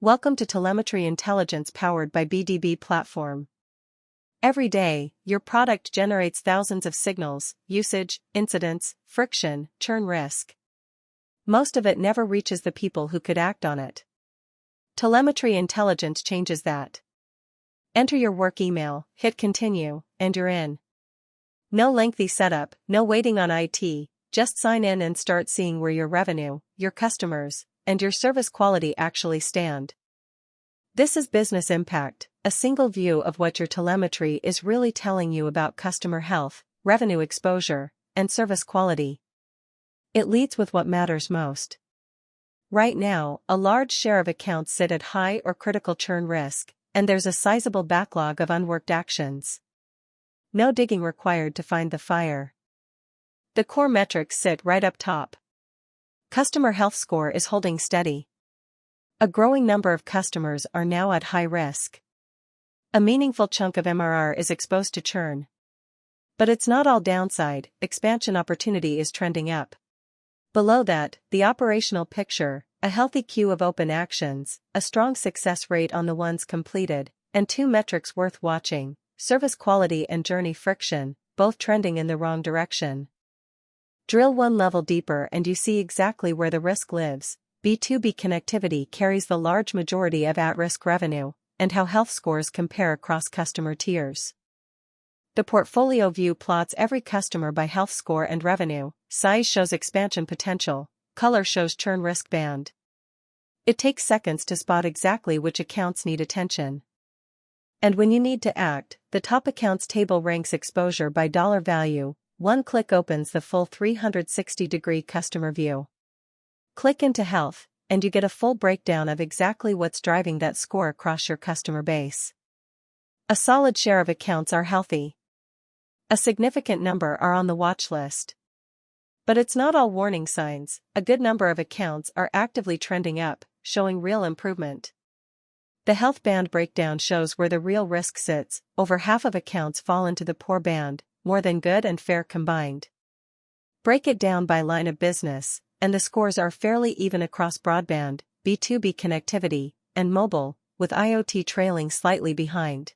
Welcome to Telemetry Intelligence powered by BDB Platform. Every day, your product generates thousands of signals, usage, incidents, friction, churn risk. Most of it never reaches the people who could act on it. Telemetry Intelligence changes that. Enter your work email, hit continue, and you're in. No lengthy setup, no waiting on IT, just sign in and start seeing where your revenue, your customers, and your service quality actually stand. This is Business Impact, a single view of what your telemetry is really telling you about customer health, revenue exposure, and service quality. It leads with what matters most. Right now, a large share of accounts sit at high or critical churn risk, and there's a sizable backlog of unworked actions. No digging required to find the fire. The core metrics sit right up top. Customer health score is holding steady. A growing number of customers are now at high risk. A meaningful chunk of MRR is exposed to churn. But it's not all downside, expansion opportunity is trending up. Below that, the operational picture, a healthy queue of open actions, a strong success rate on the ones completed, and two metrics worth watching, service quality and journey friction, both trending in the wrong direction. Drill one level deeper and you see exactly where the risk lives. B2B connectivity carries the large majority of at-risk revenue, and how health scores compare across customer tiers. The portfolio view plots every customer by health score and revenue, size shows expansion potential, color shows churn risk band. It takes seconds to spot exactly which accounts need attention. And when you need to act, the top accounts table ranks exposure by dollar value. One click opens the full 360-degree customer view. Click into Health, and you get a full breakdown of exactly what's driving that score across your customer base. A solid share of accounts are healthy. A significant number are on the watch list. But it's not all warning signs, a good number of accounts are actively trending up, showing real improvement. The health band breakdown shows where the real risk sits. Over half of accounts fall into the poor band, more than good and fair combined. Break it down by line of business, and the scores are fairly even across broadband, B2B connectivity, and mobile, with IoT trailing slightly behind.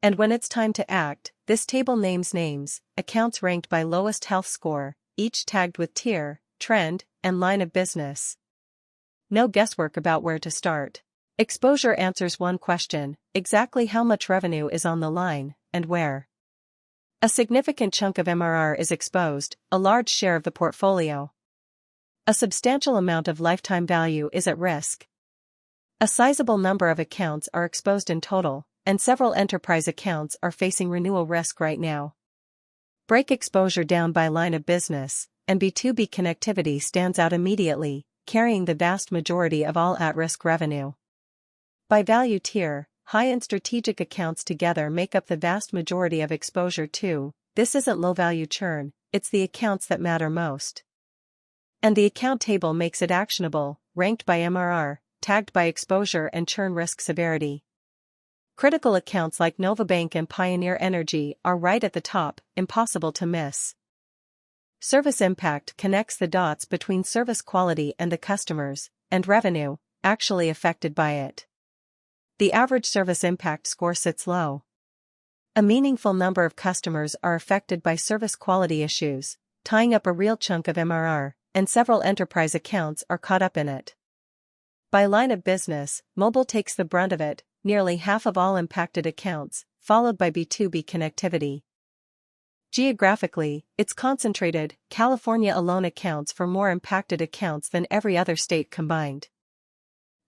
And when it's time to act, this table names accounts ranked by lowest health score, each tagged with tier, trend, and line of business. No guesswork about where to start. Exposure answers one question: exactly how much revenue is on the line, and where. A significant chunk of MRR is exposed, a large share of the portfolio. A substantial amount of lifetime value is at risk. A sizable number of accounts are exposed in total, and several enterprise accounts are facing renewal risk right now. Break exposure down by line of business, and B2B connectivity stands out immediately, carrying the vast majority of all at-risk revenue. By value tier, high-end strategic accounts together make up the vast majority of exposure too. This isn't low-value churn, it's the accounts that matter most. And the account table makes it actionable, ranked by MRR, tagged by exposure and churn risk severity. Critical accounts like Novabank and Pioneer Energy are right at the top, impossible to miss. Service Impact connects the dots between service quality and the customers, and revenue, actually affected by it. The average Service Impact score sits low. A meaningful number of customers are affected by service quality issues, tying up a real chunk of MRR, and several enterprise accounts are caught up in it. By line of business, mobile takes the brunt of it, nearly half of all impacted accounts, followed by B2B connectivity. Geographically, it's concentrated. California alone accounts for more impacted accounts than every other state combined.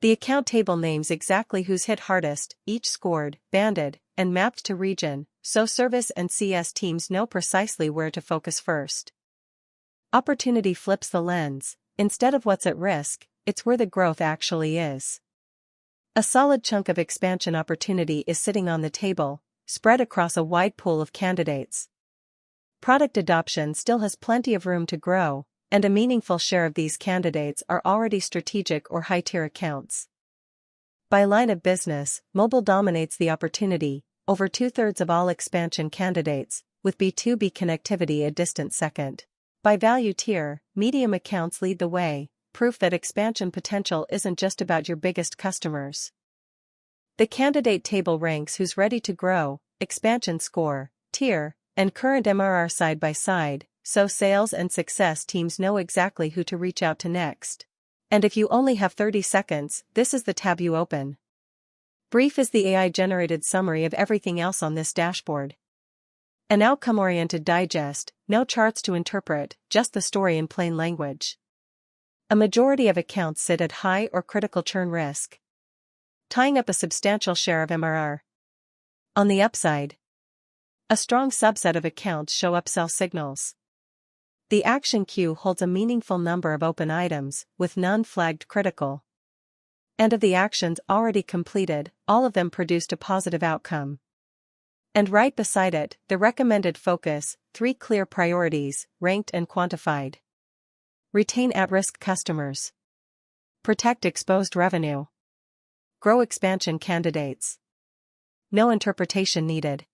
The account table names exactly who's hit hardest, each scored, banded, and mapped to region, so service and CS teams know precisely where to focus first. Opportunity flips the lens. Instead of what's at risk, it's where the growth actually is. A solid chunk of expansion opportunity is sitting on the table, spread across a wide pool of candidates. Product adoption still has plenty of room to grow, and a meaningful share of these candidates are already strategic or high-tier accounts. By line of business, mobile dominates the opportunity, over 2/3 of all expansion candidates, with B2B connectivity a distant second. By value tier, medium accounts lead the way, proof that expansion potential isn't just about your biggest customers. The candidate table ranks who's ready to grow, expansion score, tier, and current MRR side by side, so sales and success teams know exactly who to reach out to next. And if you only have 30 seconds, this is the tab you open. Brief is the AI-generated summary of everything else on this dashboard. An outcome-oriented digest, no charts to interpret, just the story in plain language. A majority of accounts sit at high or critical churn risk, tying up a substantial share of MRR. On the upside, a strong subset of accounts show upsell signals. The action queue holds a meaningful number of open items, with none flagged critical. And of the actions already completed, all of them produced a positive outcome. And right beside it, the recommended focus, 3 clear priorities, ranked and quantified. Retain at-risk customers. Protect exposed revenue. Grow expansion candidates. No interpretation needed.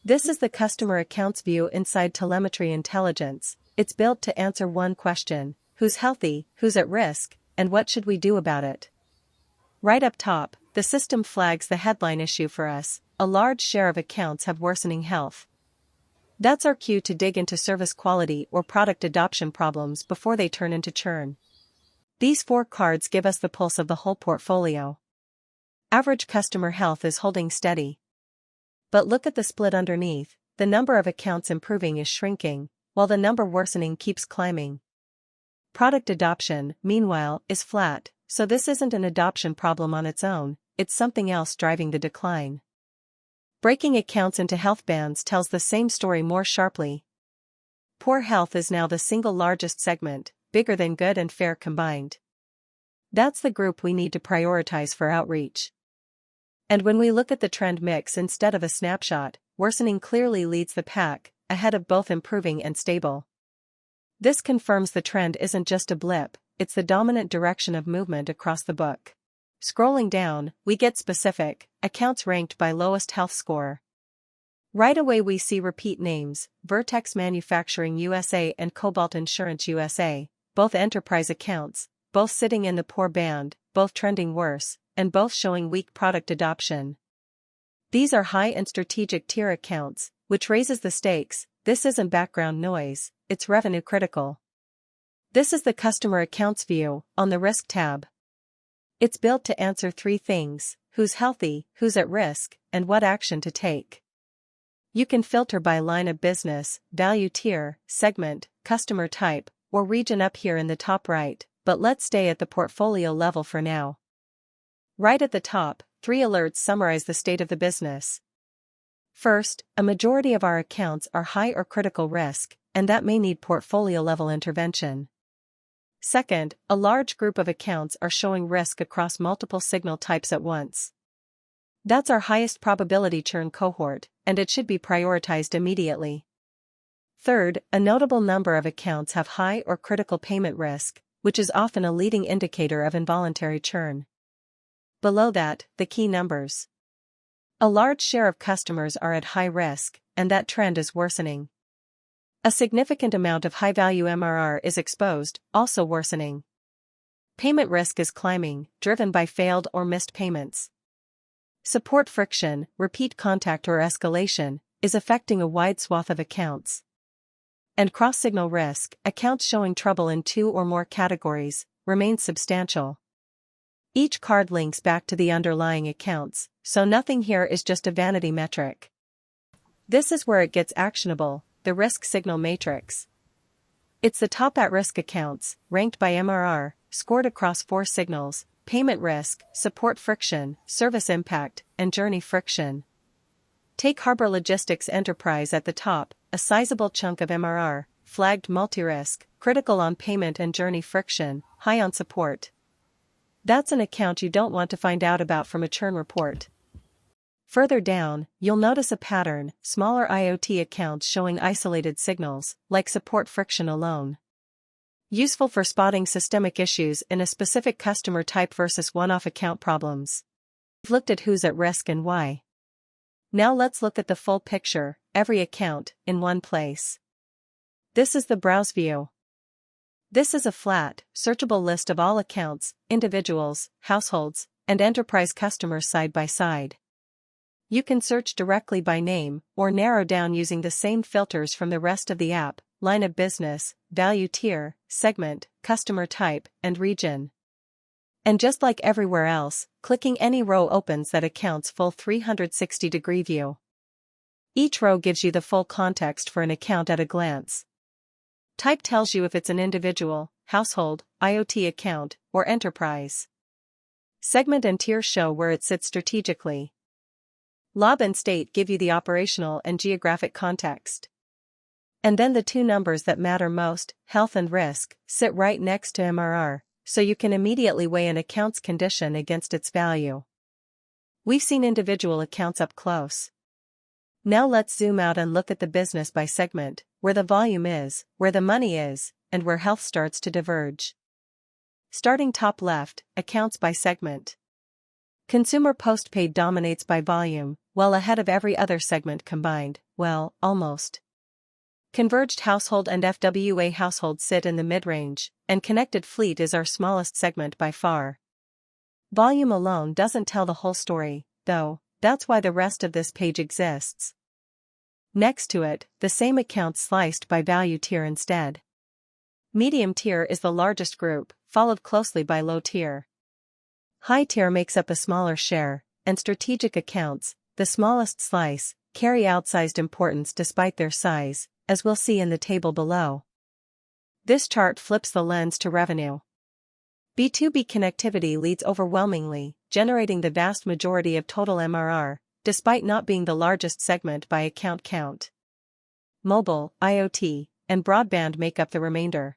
This is the customer accounts view inside Telemetry Intelligence. It's built to answer one question: who's healthy, who's at risk, and what should we do about it? Right up top, the system flags the headline issue for us: a large share of accounts have worsening health. That's our cue to dig into service quality or product adoption problems before they turn into churn. These 4 cards give us the pulse of the whole portfolio. Average customer health is holding steady. But look at the split underneath: the number of accounts improving is shrinking, while the number worsening keeps climbing. Product adoption, meanwhile, is flat, so this isn't an adoption problem on its own, it's something else driving the decline. Breaking accounts into health bands tells the same story more sharply. Poor health is now the single largest segment, bigger than good and fair combined. That's the group we need to prioritize for outreach. And when we look at the trend mix instead of a snapshot, worsening clearly leads the pack, ahead of both improving and stable. This confirms the trend isn't just a blip, it's the dominant direction of movement across the book. Scrolling down, we get specific: accounts ranked by lowest health score. Right away we see repeat names: Vertex Manufacturing USA and Cobalt Insurance USA, both enterprise accounts, both sitting in the poor band, both trending worse, and both showing weak product adoption. These are high and strategic tier accounts, which raises the stakes. This isn't background noise, it's revenue critical. This is the customer accounts view, on the risk tab. It's built to answer 3 things: who's healthy, who's at risk, and what action to take. You can filter by line of business, value tier, segment, customer type, or region up here in the top right, but let's stay at the portfolio level for now. Right at the top, 3 alerts summarize the state of the business. First, a majority of our accounts are high or critical risk, and that may need portfolio-level intervention. Second, a large group of accounts are showing risk across multiple signal types at once. That's our highest probability churn cohort, and it should be prioritized immediately. Third, a notable number of accounts have high or critical payment risk, which is often a leading indicator of involuntary churn. Below that, the key numbers. A large share of customers are at high risk, and that trend is worsening. A significant amount of high-value MRR is exposed, also worsening. Payment risk is climbing, driven by failed or missed payments. Support friction, repeat contact or escalation, is affecting a wide swath of accounts. And cross-signal risk, accounts showing trouble in 2 or more categories, remains substantial. Each card links back to the underlying accounts, so nothing here is just a vanity metric. This is where it gets actionable, the risk signal matrix. It's the top at-risk accounts, ranked by MRR, scored across 4 signals: payment risk, support friction, service impact, and journey friction. Take Harbor Logistics Enterprise at the top, a sizable chunk of MRR, flagged multi-risk, critical on payment and journey friction, high on support. That's an account you don't want to find out about from a churn report. Further down, you'll notice a pattern: smaller IoT accounts showing isolated signals, like support friction alone. Useful for spotting systemic issues in a specific customer type versus one-off account problems. We've looked at who's at risk and why. Now let's look at the full picture, every account, in one place. This is the browse view. This is a flat, searchable list of all accounts, individuals, households, and enterprise customers side by side. You can search directly by name or narrow down using the same filters from the rest of the app: line of business, value tier, segment, customer type, and region. And just like everywhere else, clicking any row opens that account's full 360-degree view. Each row gives you the full context for an account at a glance. Type tells you if it's an individual, household, IoT account, or enterprise. Segment and tier show where it sits strategically. Lob and state give you the operational and geographic context. And then the two numbers that matter most, health and risk, sit right next to MRR, so you can immediately weigh an account's condition against its value. We've seen individual accounts up close. Now let's zoom out and look at the business by segment, where the volume is, where the money is, and where health starts to diverge. Starting top left, accounts by segment. Consumer postpaid dominates by volume, well ahead of every other segment combined, well, almost. Converged household and FWA household sit in the mid-range, and connected fleet is our smallest segment by far. Volume alone doesn't tell the whole story, though. That's why the rest of this page exists. Next to it, the same account sliced by value tier instead. Medium tier is the largest group, followed closely by low tier. High tier makes up a smaller share, and strategic accounts, the smallest slice, carry outsized importance despite their size, as we'll see in the table below. This chart flips the lens to revenue. B2B connectivity leads overwhelmingly, generating the vast majority of total MRR, despite not being the largest segment by account count. Mobile, IoT, and broadband make up the remainder.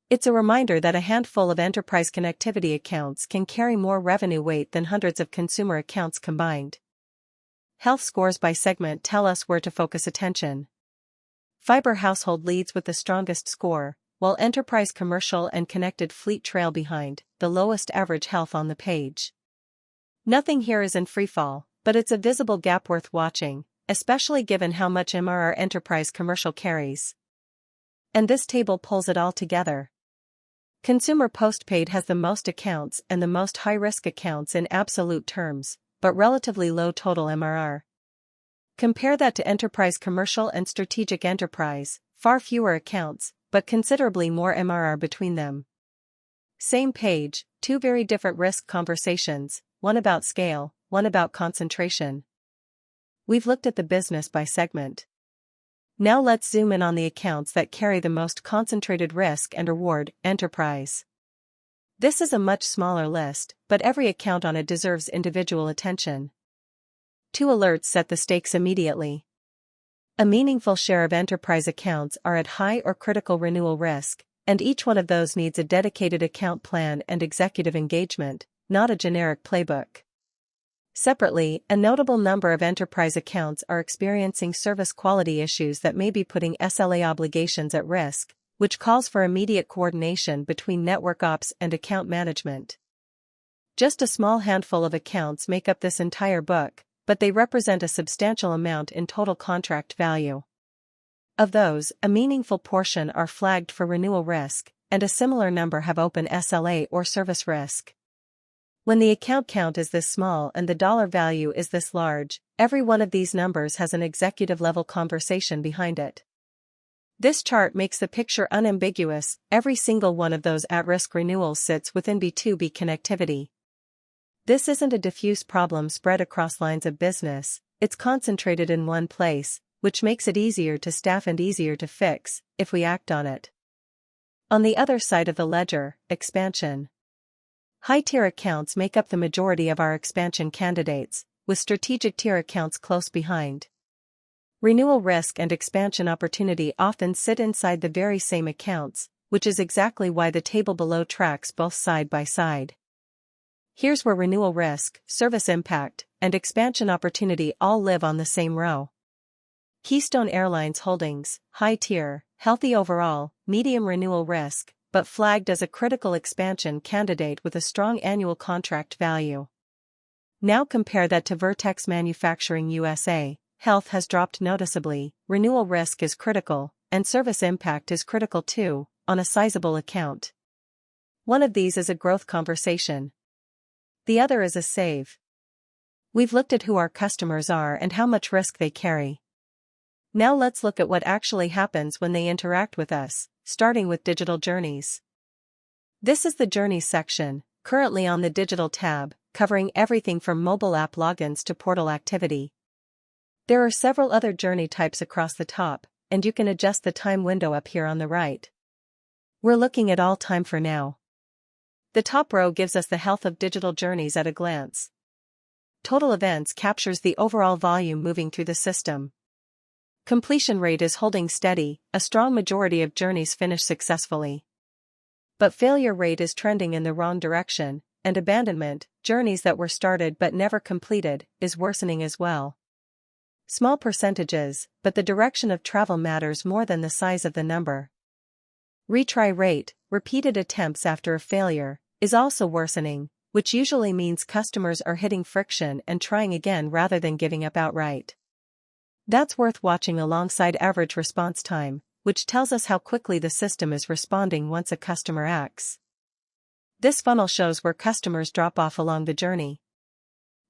It's a reminder that a handful of enterprise connectivity accounts can carry more revenue weight than hundreds of consumer accounts combined. Health scores by segment tell us where to focus attention. Fiber household leads with the strongest score, while enterprise commercial and connected fleet trail behind, the lowest average health on the page. Nothing here is in freefall, but it's a visible gap worth watching, especially given how much MRR enterprise commercial carries. And this table pulls it all together. Consumer postpaid has the most accounts and the most high-risk accounts in absolute terms, but relatively low total MRR. Compare that to enterprise commercial and strategic enterprise, far fewer accounts, but considerably more MRR between them. Same page, two very different risk conversations, one about scale, one about concentration. We've looked at the business by segment. Now let's zoom in on the accounts that carry the most concentrated risk and reward, enterprise. This is a much smaller list, but every account on it deserves individual attention. Two alerts set the stakes immediately. A meaningful share of enterprise accounts are at high or critical renewal risk, and each one of those needs a dedicated account plan and executive engagement, not a generic playbook. Separately, a notable number of enterprise accounts are experiencing service quality issues that may be putting SLA obligations at risk, which calls for immediate coordination between network ops and account management. Just a small handful of accounts make up this entire book, but they represent a substantial amount in total contract value. Of those, a meaningful portion are flagged for renewal risk, and a similar number have open SLA or service risk. When the account count is this small and the dollar value is this large, every one of these numbers has an executive-level conversation behind it. This chart makes the picture unambiguous: every single one of those at-risk renewals sits within B2B connectivity. This isn't a diffuse problem spread across lines of business, it's concentrated in one place, which makes it easier to staff and easier to fix, if we act on it. On the other side of the ledger, expansion. High-tier accounts make up the majority of our expansion candidates, with strategic tier accounts close behind. Renewal risk and expansion opportunity often sit inside the very same accounts, which is exactly why the table below tracks both side by side. Here's where renewal risk, service impact, and expansion opportunity all live on the same row. Keystone Airlines Holdings, high tier, healthy overall, medium renewal risk, but flagged as a critical expansion candidate with a strong annual contract value. Now compare that to Vertex Manufacturing USA. Health has dropped noticeably, renewal risk is critical, and service impact is critical too, on a sizable account. One of these is a growth conversation. The other is a save. We've looked at who our customers are and how much risk they carry. Now let's look at what actually happens when they interact with us, starting with digital journeys. This is the Journeys section, currently on the Digital tab, covering everything from mobile app logins to portal activity. There are several other journey types across the top, and you can adjust the time window up here on the right. We're looking at all time for now. The top row gives us the health of digital journeys at a glance. Total events captures the overall volume moving through the system. Completion rate is holding steady, a strong majority of journeys finish successfully. But failure rate is trending in the wrong direction, and abandonment, journeys that were started but never completed, is worsening as well. Small percentages, but the direction of travel matters more than the size of the number. Retry rate, repeated attempts after a failure, is also worsening, which usually means customers are hitting friction and trying again rather than giving up outright. That's worth watching alongside average response time, which tells us how quickly the system is responding once a customer acts. This funnel shows where customers drop off along the journey.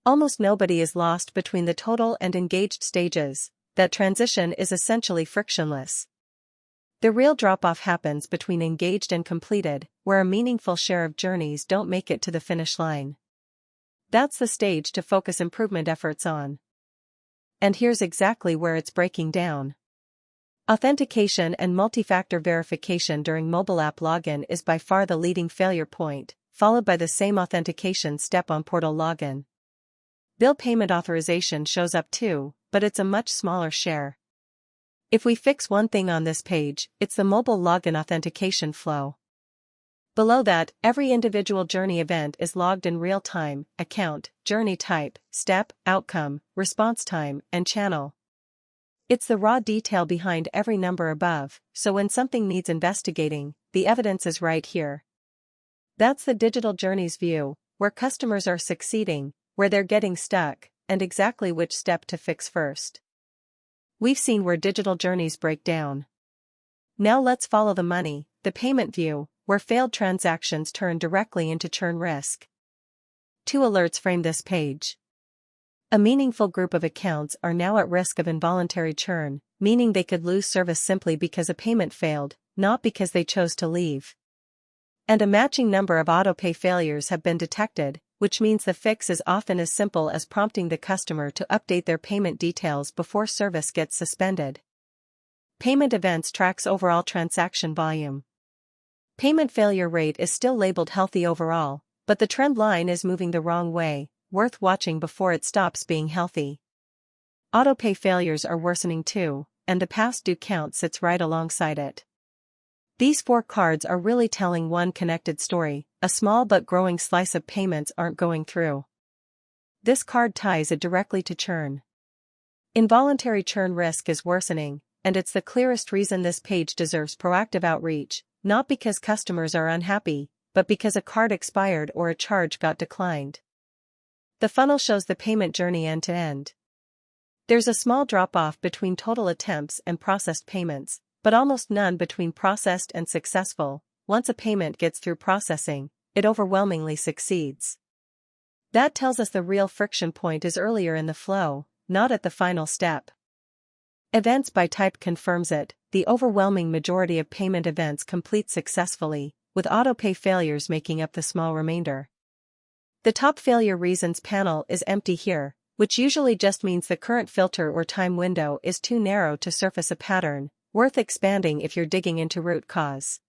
Almost nobody is lost between the total and engaged stages. That transition is essentially frictionless. The real drop-off happens between engaged and completed, where a meaningful share of journeys don't make it to the finish line. That's the stage to focus improvement efforts on. And here's exactly where it's breaking down. Authentication and multi-factor verification during mobile app login is by far the leading failure point, followed by the same authentication step on portal login. Bill payment authorization shows up too, but it's a much smaller share. If we fix one thing on this page, it's the mobile login authentication flow. Below that, every individual journey event is logged in real time: account, journey type, step, outcome, response time, and channel. It's the raw detail behind every number above, so when something needs investigating, the evidence is right here. That's the digital journeys view, where customers are succeeding, where they're getting stuck, and exactly which step to fix first. We've seen where digital journeys break down. Now let's follow the money, the payment view, where failed transactions turn directly into churn risk. Two alerts frame this page. A meaningful group of accounts are now at risk of involuntary churn, meaning they could lose service simply because a payment failed, not because they chose to leave. And a matching number of autopay failures have been detected, which means the fix is often as simple as prompting the customer to update their payment details before service gets suspended. Payment events tracks overall transaction volume. Payment failure rate is still labeled healthy overall, but the trend line is moving the wrong way, worth watching before it stops being healthy. Autopay failures are worsening too, and the past due count sits right alongside it. These four cards are really telling one connected story: a small but growing slice of payments aren't going through. This card ties it directly to churn. Involuntary churn risk is worsening, and it's the clearest reason this page deserves proactive outreach, not because customers are unhappy, but because a card expired or a charge got declined. The funnel shows the payment journey end to end. There's a small drop-off between total attempts and processed payments, but almost none between processed and successful. Once a payment gets through processing, it overwhelmingly succeeds. That tells us the real friction point is earlier in the flow, not at the final step. Events by type confirms it: the overwhelming majority of payment events complete successfully, with autopay failures making up the small remainder. The top failure reasons panel is empty here, which usually just means the current filter or time window is too narrow to surface a pattern, worth expanding if you're digging into root cause.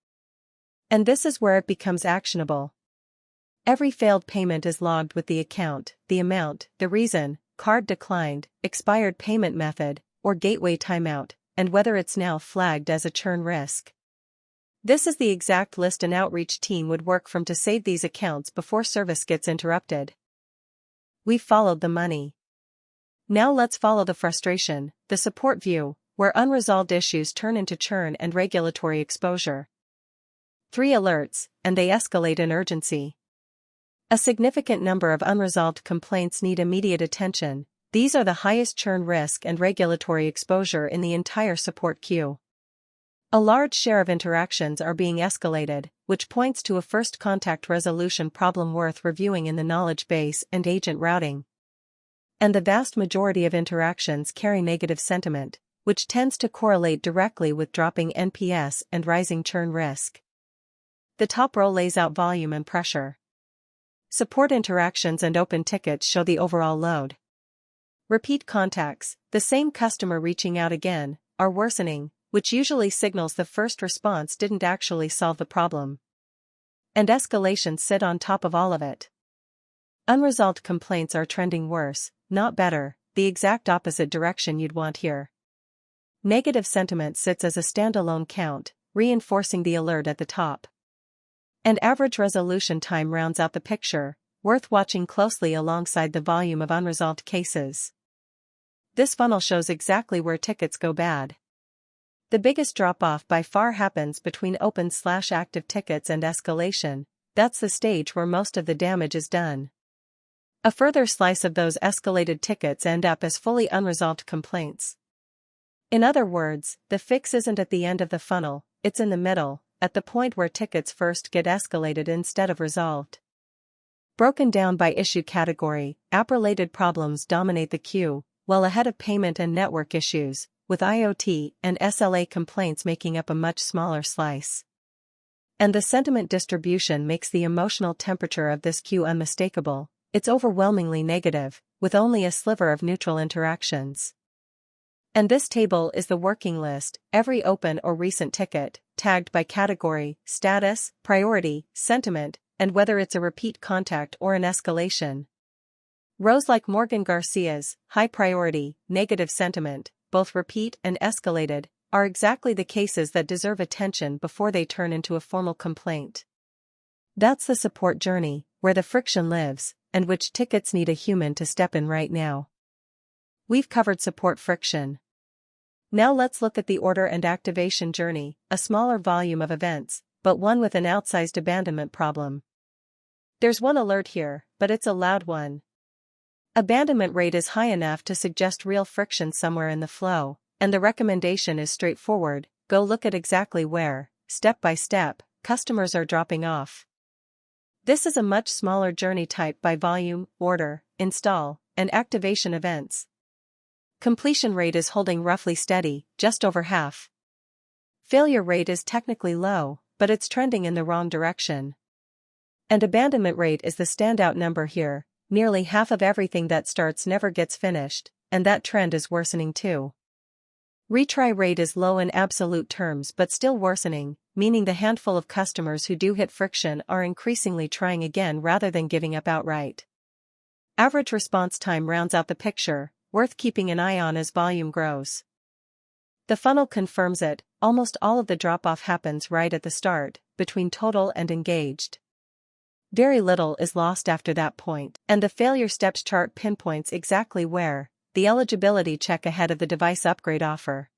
And this is where it becomes actionable. Every failed payment is logged with the account, the amount, the reason, card declined, expired payment method, or gateway timeout, and whether it's now flagged as a churn risk. This is the exact list an outreach team would work from to save these accounts before service gets interrupted. We've followed the money. Now let's follow the frustration, the support view, where unresolved issues turn into churn and regulatory exposure. 3 alerts, and they escalate in urgency. A significant number of unresolved complaints need immediate attention. These are the highest churn risk and regulatory exposure in the entire support queue. A large share of interactions are being escalated, which points to a first contact resolution problem worth reviewing in the knowledge base and agent routing. And the vast majority of interactions carry negative sentiment, which tends to correlate directly with dropping NPS and rising churn risk. The top row lays out volume and pressure. Support interactions and open tickets show the overall load. Repeat contacts, the same customer reaching out again, are worsening, which usually signals the first response didn't actually solve the problem. And escalations sit on top of all of it. Unresolved complaints are trending worse, not better, the exact opposite direction you'd want here. Negative sentiment sits as a standalone count, reinforcing the alert at the top. And average resolution time rounds out the picture, worth watching closely alongside the volume of unresolved cases. This funnel shows exactly where tickets go bad. The biggest drop-off by far happens between open/active tickets and escalation. That's the stage where most of the damage is done. A further slice of those escalated tickets end up as fully unresolved complaints. In other words, the fix isn't at the end of the funnel, it's in the middle, at the point where tickets first get escalated instead of resolved. Broken down by issue category, app-related problems dominate the queue, while ahead of payment and network issues, with IoT and SLA complaints making up a much smaller slice. And the sentiment distribution makes the emotional temperature of this queue unmistakable. It's overwhelmingly negative, with only a sliver of neutral interactions. And this table is the working list, every open or recent ticket, tagged by category, status, priority, sentiment, and whether it's a repeat contact or an escalation. Rows like Morgan Garcia's, high priority, negative sentiment, both repeat and escalated, are exactly the cases that deserve attention before they turn into a formal complaint. That's the support journey, where the friction lives, and which tickets need a human to step in right now. We've covered support friction. Now let's look at the order and activation journey, a smaller volume of events, but one with an outsized abandonment problem. There's one alert here, but it's a loud one. Abandonment rate is high enough to suggest real friction somewhere in the flow, and the recommendation is straightforward: go look at exactly where, step by step, customers are dropping off. This is a much smaller journey type by volume, order, install, and activation events. Completion rate is holding roughly steady, just over half. Failure rate is technically low, but it's trending in the wrong direction. And abandonment rate is the standout number here. Nearly half of everything that starts never gets finished, and that trend is worsening too. Retry rate is low in absolute terms but still worsening, meaning the handful of customers who do hit friction are increasingly trying again rather than giving up outright. Average response time rounds out the picture, worth keeping an eye on as volume grows. The funnel confirms it, almost all of the drop-off happens right at the start, between total and engaged. Very little is lost after that point, and the failure steps chart pinpoints exactly where, the eligibility check ahead of the device upgrade offer.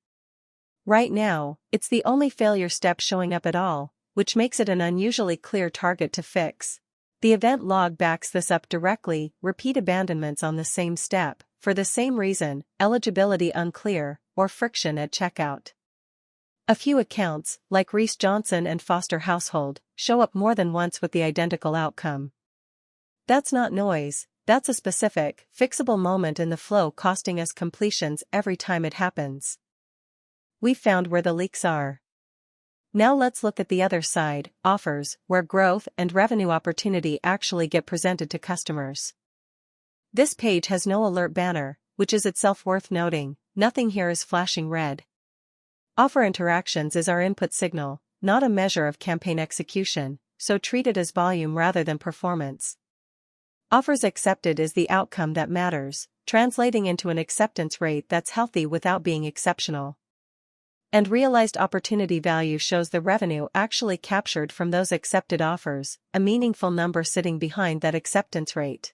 Right now, it's the only failure step showing up at all, which makes it an unusually clear target to fix. The event log backs this up directly: repeat abandonments on the same step, for the same reason, eligibility unclear, or friction at checkout. A few accounts, like Reese Johnson and Foster Household, show up more than once with the identical outcome. That's not noise, that's a specific, fixable moment in the flow costing us completions every time it happens. We've found where the leaks are. Now let's look at the other side, offers, where growth and revenue opportunity actually get presented to customers. This page has no alert banner, which is itself worth noting. Nothing here is flashing red. Offer interactions is our input signal, not a measure of campaign execution, so treat it as volume rather than performance. Offers accepted is the outcome that matters, translating into an acceptance rate that's healthy without being exceptional. And realized opportunity value shows the revenue actually captured from those accepted offers, a meaningful number sitting behind that acceptance rate.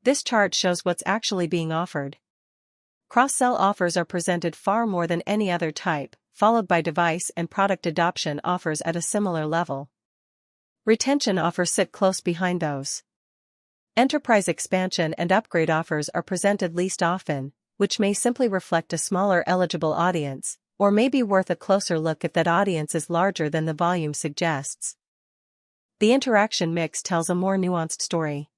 This chart shows what's actually being offered. Cross-sell offers are presented far more than any other type, followed by device and product adoption offers at a similar level. Retention offers sit close behind those. Enterprise expansion and upgrade offers are presented least often, which may simply reflect a smaller eligible audience, or may be worth a closer look if that audience is larger than the volume suggests. The interaction mix tells a more nuanced story.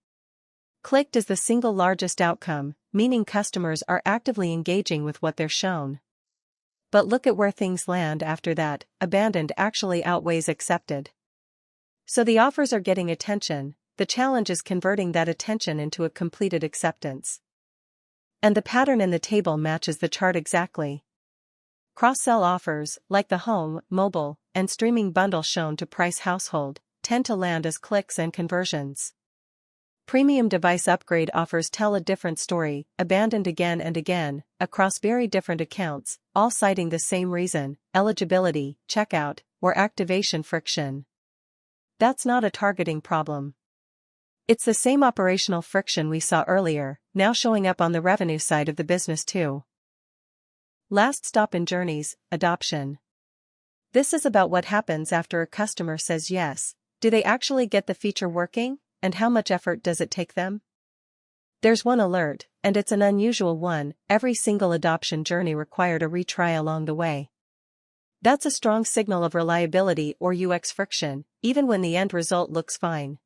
Clicked is the single largest outcome, meaning customers are actively engaging with what they're shown. But look at where things land after that. Abandoned actually outweighs accepted. So the offers are getting attention, the challenge is converting that attention into a completed acceptance. And the pattern in the table matches the chart exactly. Cross-sell offers, like the home, mobile, and streaming bundle shown to price household, tend to land as clicks and conversions. Premium device upgrade offers tell a different story, abandoned again and again, across very different accounts, all citing the same reason: eligibility, checkout, or activation friction. That's not a targeting problem. It's the same operational friction we saw earlier, now showing up on the revenue side of the business too. Last stop in journeys: adoption. This is about what happens after a customer says yes. Do they actually get the feature working? And how much effort does it take them? There's one alert, and it's an unusual one: every single adoption journey required a retry along the way. That's a strong signal of reliability or UX friction, even when the end result looks fine.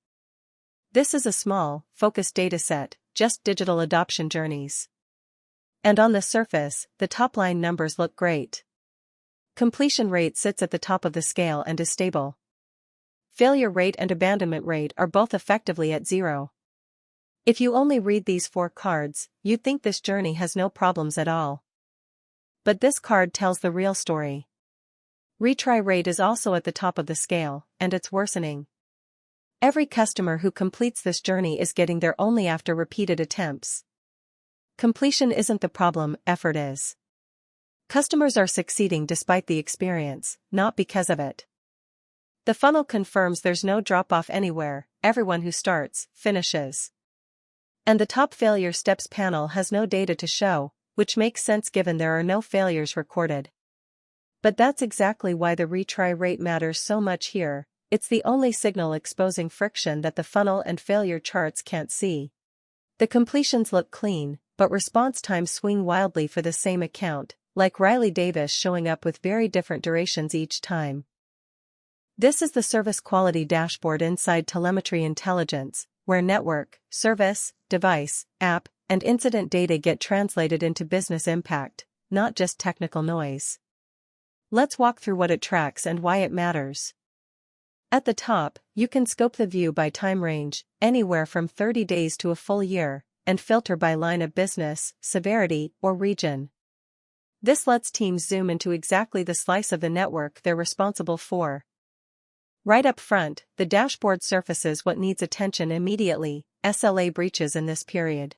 This is a small, focused dataset, just digital adoption journeys. And on the surface, the top-line numbers look great. Completion rate sits at the top of the scale and is stable. Failure rate and abandonment rate are both effectively at 0. If you only read these 4 cards, you'd think this journey has no problems at all. But this card tells the real story. Retry rate is also at the top of the scale, and it's worsening. Every customer who completes this journey is getting there only after repeated attempts. Completion isn't the problem, effort is. Customers are succeeding despite the experience, not because of it. The funnel confirms there's no drop-off anywhere: everyone who starts, finishes. And the top failure steps panel has no data to show, which makes sense given there are no failures recorded. But that's exactly why the retry rate matters so much here: it's the only signal exposing friction that the funnel and failure charts can't see. The completions look clean, but response times swing wildly for the same account, like Riley Davis showing up with very different durations each time. This is the service quality dashboard inside Telemetry Intelligence, where network, service, device, app, and incident data get translated into business impact, not just technical noise. Let's walk through what it tracks and why it matters. At the top, you can scope the view by time range, anywhere from 30 days to a full year, and filter by line of business, severity, or region. This lets teams zoom into exactly the slice of the network they're responsible for. Right up front, the dashboard surfaces what needs attention immediately: SLA breaches in this period.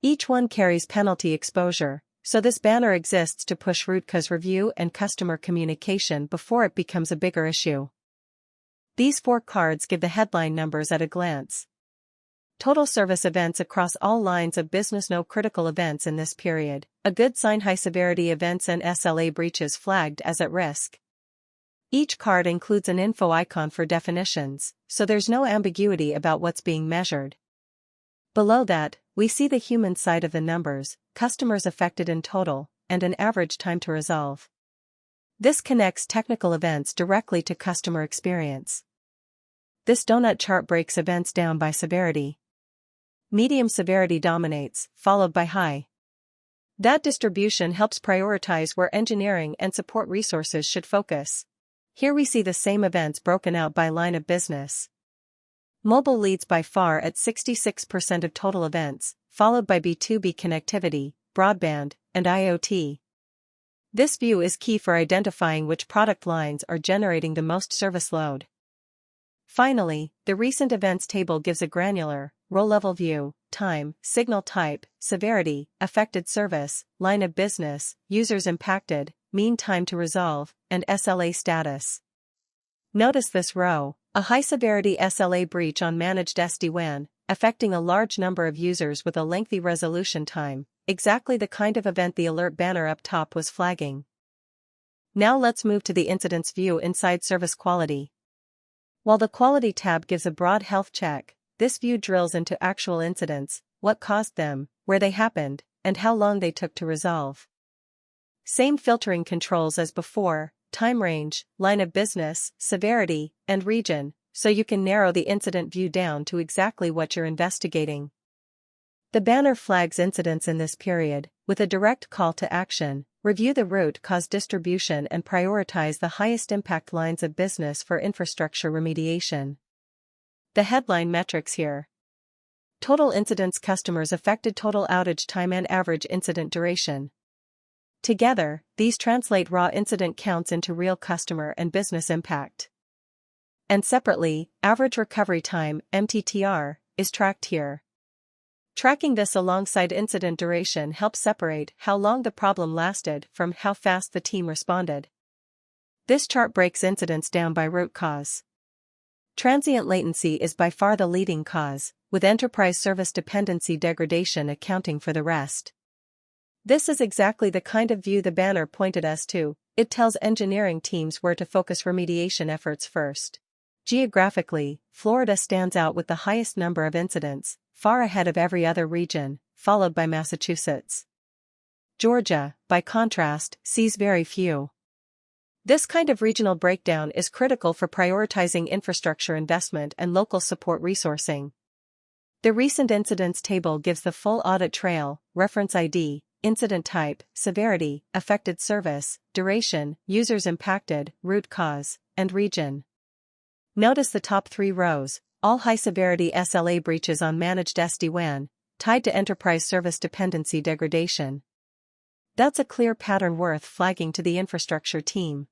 Each one carries penalty exposure, so this banner exists to push root cause review and customer communication before it becomes a bigger issue. These 4 cards give the headline numbers at a glance. Total service events across all lines of business: no critical events in this period, a good sign. High severity events and SLA breaches flagged as at risk. Each card includes an info icon for definitions, so there's no ambiguity about what's being measured. Below that, we see the human side of the numbers: customers affected in total, and an average time to resolve. This connects technical events directly to customer experience. This donut chart breaks events down by severity. Medium severity dominates, followed by high. That distribution helps prioritize where engineering and support resources should focus. Here we see the same events broken out by line of business. Mobile leads by far at 66% of total events, followed by B2B connectivity, broadband, and IoT. This view is key for identifying which product lines are generating the most service load. Finally, the recent events table gives a granular, row-level view: time, signal type, severity, affected service, line of business, users impacted, mean time to resolve, and SLA status. Notice this row: a high-severity SLA breach on managed SD-WAN, affecting a large number of users with a lengthy resolution time, exactly the kind of event the alert banner up top was flagging. Now let's move to the incidents view inside service quality. While the quality tab gives a broad health check, this view drills into actual incidents: what caused them, where they happened, and how long they took to resolve. Same filtering controls as before: time range, line of business, severity, and region, so you can narrow the incident view down to exactly what you're investigating. The banner flags incidents in this period, with a direct call to action: review the root cause distribution and prioritize the highest impact lines of business for infrastructure remediation. The headline metrics here: total incidents, customers affected, total outage time, and average incident duration. Together, these translate raw incident counts into real customer and business impact. And separately, average recovery time, MTTR, is tracked here. Tracking this alongside incident duration helps separate how long the problem lasted from how fast the team responded. This chart breaks incidents down by root cause. Transient latency is by far the leading cause, with enterprise service dependency degradation accounting for the rest. This is exactly the kind of view the banner pointed us to. It tells engineering teams where to focus remediation efforts first. Geographically, Florida stands out with the highest number of incidents, far ahead of every other region, followed by Massachusetts. Georgia, by contrast, sees very few. This kind of regional breakdown is critical for prioritizing infrastructure investment and local support resourcing. The recent incidents table gives the full audit trail: reference ID, incident type, severity, affected service, duration, users impacted, root cause, and region. Notice the top 3 rows: all high-severity SLA breaches on managed SD-WAN, tied to enterprise service dependency degradation. That's a clear pattern worth flagging to the infrastructure team.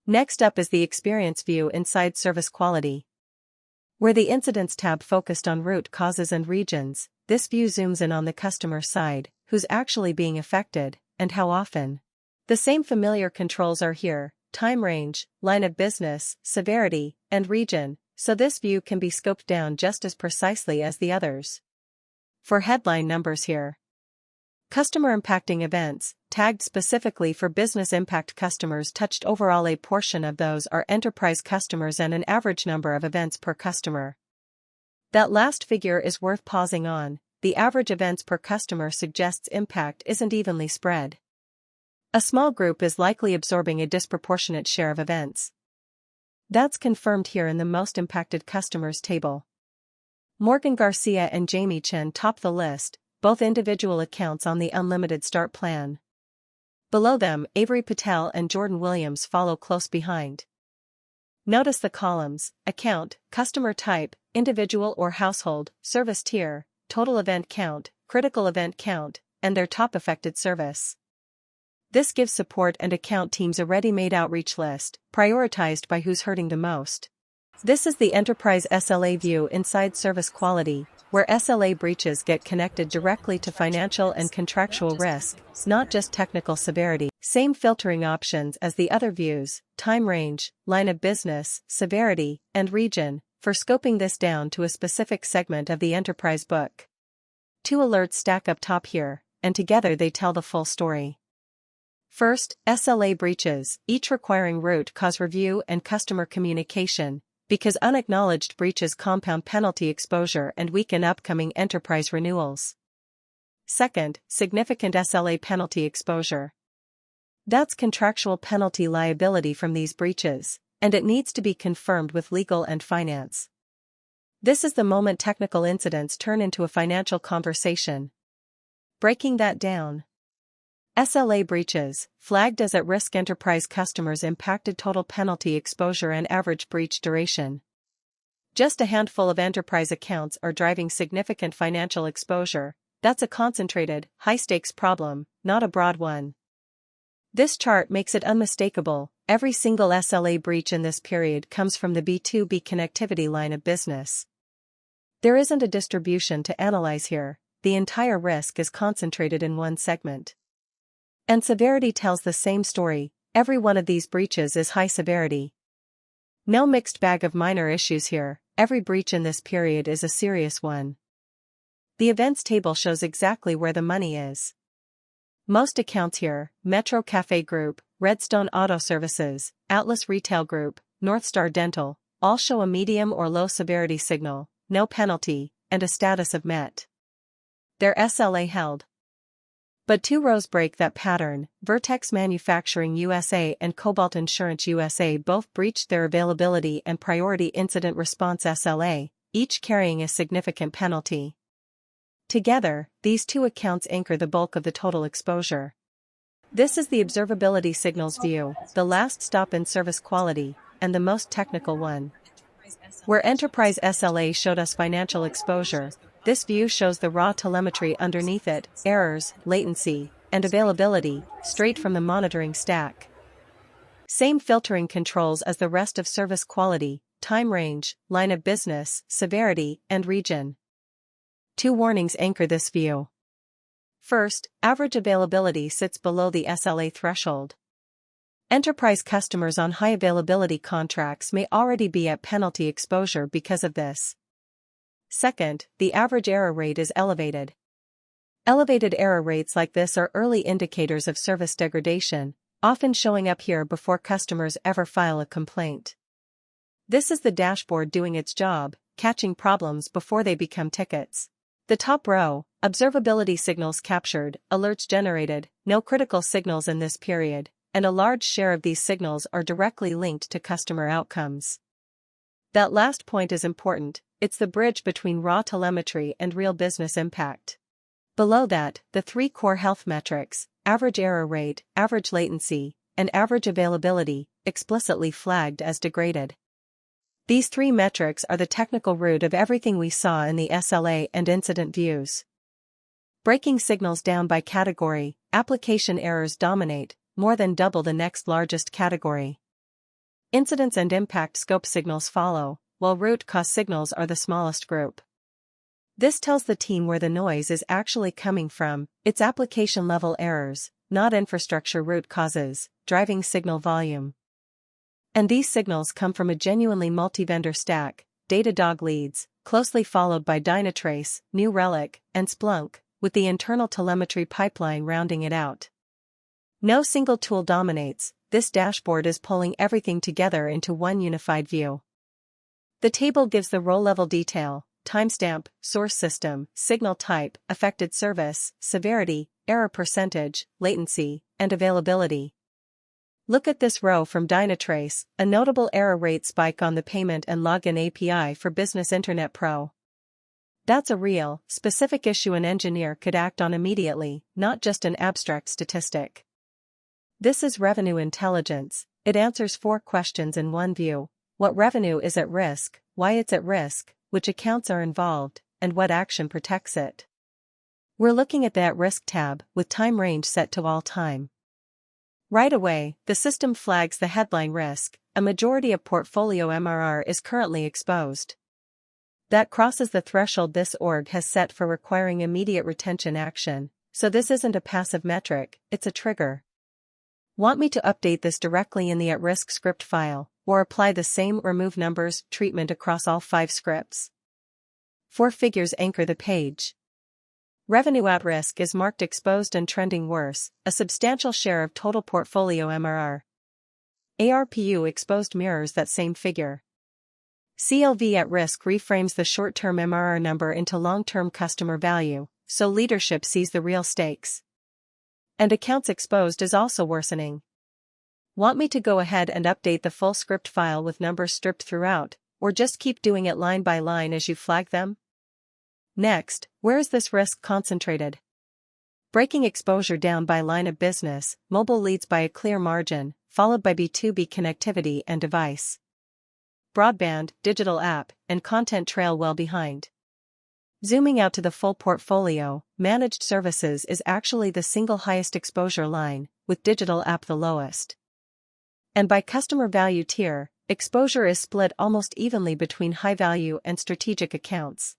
Next up is the experience view inside service quality. Where the Incidents tab focused on root causes and regions, this view zooms in on the customer side: who's actually being affected, and how often. The same familiar controls are here: time range, line of business, severity, and region, so this view can be scoped down just as precisely as the others. For headline numbers here: customer impacting events, tagged specifically for business impact customers touched. Overall, a portion of those are enterprise customers and an average number of events per customer. That last figure is worth pausing on. The average events per customer suggests impact isn't evenly spread. A small group is likely absorbing a disproportionate share of events. That's confirmed here in the most impacted customers table. Morgan Garcia and Jamie Chen top the list, both individual accounts on the unlimited start plan. Below them, Avery Patel and Jordan Williams follow close behind. Notice the columns: account, customer type, individual or household, service tier, total event count, critical event count, and their top affected service. This gives support and account teams a ready-made outreach list, prioritized by who's hurting the most. This is the enterprise SLA view inside service quality, where SLA breaches get connected directly to financial and contractual risk, not just technical severity. Same filtering options as the other views: time range, line of business, severity, and region, for scoping this down to a specific segment of the enterprise book. 2 alerts stack up top here, and together they tell the full story. First, SLA breaches, each requiring root cause review and customer communication, because unacknowledged breaches compound penalty exposure and weaken upcoming enterprise renewals. Second, significant SLA penalty exposure. That's contractual penalty liability from these breaches, and it needs to be confirmed with legal and finance. This is the moment technical incidents turn into a financial conversation. Breaking that down: SLA breaches, flagged as at-risk enterprise customers impacted, total penalty exposure and average breach duration. Just a handful of enterprise accounts are driving significant financial exposure. That's a concentrated, high-stakes problem, not a broad one. This chart makes it unmistakable: every single SLA breach in this period comes from the B2B connectivity line of business. There isn't a distribution to analyze here, the entire risk is concentrated in one segment. And severity tells the same story: every one of these breaches is high severity. No mixed bag of minor issues here, every breach in this period is a serious one. The events table shows exactly where the money is. Most accounts here: Metro Cafe Group, Redstone Auto Services, Atlas Retail Group, Northstar Dental, all show a medium or low severity signal, no penalty, and a status of met. Their SLA held. But two rows break that pattern. Vertex Manufacturing USA and Cobalt Insurance USA both breached their availability and priority incident response SLA, each carrying a significant penalty. Together, these two accounts anchor the bulk of the total exposure. This is the observability signals view, the last stop in service quality, and the most technical one. Where Enterprise SLA showed us financial exposure, this view shows the raw telemetry underneath it, errors, latency, and availability, straight from the monitoring stack. Same filtering controls as the rest of service quality, time range, line of business, severity, and region. Two warnings anchor this view. First, average availability sits below the SLA threshold. Enterprise customers on high availability contracts may already be at penalty exposure because of this. Second, the average error rate is elevated. Elevated error rates like this are early indicators of service degradation, often showing up here before customers ever file a complaint. This is the dashboard doing its job, catching problems before they become tickets. The top row, observability signals captured, alerts generated, no critical signals in this period, and a large share of these signals are directly linked to customer outcomes. That last point is important, it's the bridge between raw telemetry and real business impact. Below that, the three core health metrics, average error rate, average latency, and average availability, explicitly flagged as degraded. These three metrics are the technical root of everything we saw in the SLA and incident views. Breaking signals down by category, application errors dominate, more than double the next largest category. Incidents and impact scope signals follow, while root cause signals are the smallest group. This tells the team where the noise is actually coming from, it's application-level errors, not infrastructure root causes, driving signal volume. And these signals come from a genuinely multi-vendor stack, Datadog leads, closely followed by Dynatrace, New Relic, and Splunk, with the internal telemetry pipeline rounding it out. No single tool dominates, this dashboard is pulling everything together into one unified view. The table gives the row-level detail, timestamp, source system, signal type, affected service, severity, error percentage, latency, and availability. Look at this row from Dynatrace, a notable error rate spike on the payment and login API for Business Internet Pro. That's a real, specific issue an engineer could act on immediately, not just an abstract statistic. This is revenue intelligence, it answers 4 questions in one view: what revenue is at risk, why it's at risk, which accounts are involved, and what action protects it. We're looking at the At Risk tab, with time range set to all time. Right away, the system flags the headline risk: a majority of portfolio MRR is currently exposed. That crosses the threshold this org has set for requiring immediate retention action, so this isn't a passive metric, it's a trigger. Want me to update this directly in the at-risk script file, or apply the same remove numbers treatment across all 5 scripts? 4 figures anchor the page. Revenue at risk is marked exposed and trending worse, a substantial share of total portfolio MRR. ARPU exposed mirrors that same figure. CLV at risk reframes the short-term MRR number into long-term customer value, so leadership sees the real stakes. And accounts exposed is also worsening. Want me to go ahead and update the full script file with numbers stripped throughout, or just keep doing it line by line as you flag them? Next, where is this risk concentrated? Breaking exposure down by line of business, mobile leads by a clear margin, followed by B2B connectivity and device. Broadband, digital app, and content trail well behind. Zooming out to the full portfolio, managed services is actually the single highest exposure line, with digital app the lowest. And by customer value tier, exposure is split almost evenly between high-value and strategic accounts.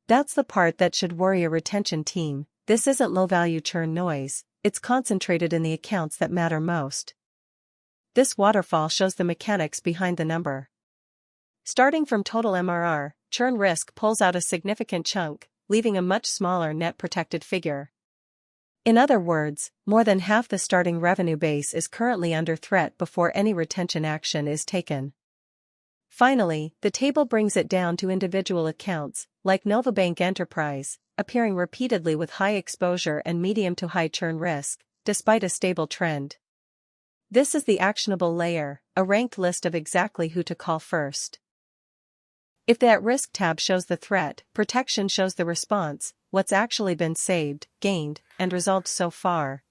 That's the part that should worry a retention team. This isn't low-value churn noise, it's concentrated in the accounts that matter most. This waterfall shows the mechanics behind the number. Starting from total MRR, churn risk pulls out a significant chunk, leaving a much smaller net protected figure. In other words, more than half the starting revenue base is currently under threat before any retention action is taken. Finally, the table brings it down to individual accounts, like Novabank Enterprise, appearing repeatedly with high exposure and medium to high churn risk, despite a stable trend. This is the actionable layer, a ranked list of exactly who to call first. If the at-risk tab shows the threat, protection shows the response, what's actually been saved, gained, and resolved so far.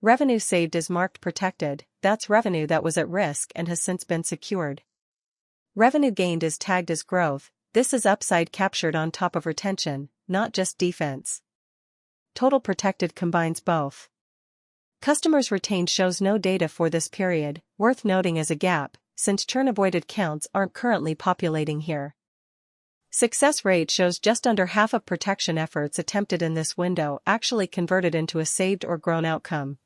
Revenue saved is marked protected, that's revenue that was at risk and has since been secured. Revenue gained is tagged as growth, this is upside captured on top of retention, not just defense. Total protected combines both. Customers retained shows no data for this period, worth noting as a gap, since churn-avoided counts aren't currently populating here. Success rate shows just under half of protection efforts attempted in this window actually converted into a saved or grown outcome.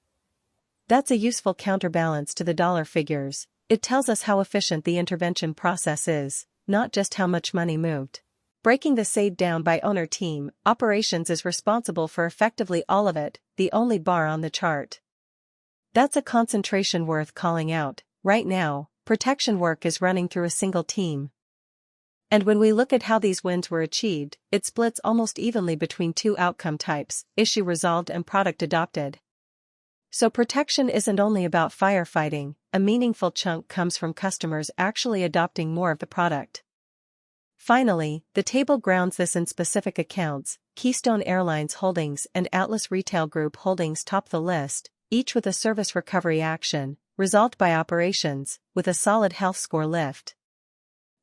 That's a useful counterbalance to the dollar figures. It tells us how efficient the intervention process is, not just how much money moved. Breaking the save down by owner team, operations is responsible for effectively all of it, the only bar on the chart. That's a concentration worth calling out. Right now, protection work is running through a single team. And when we look at how these wins were achieved, it splits almost evenly between two outcome types, issue resolved and product adopted. So protection isn't only about firefighting, a meaningful chunk comes from customers actually adopting more of the product. Finally, the table grounds this in specific accounts. Keystone Airlines Holdings and Atlas Retail Group Holdings top the list, each with a service recovery action, resolved by operations, with a solid health score lift.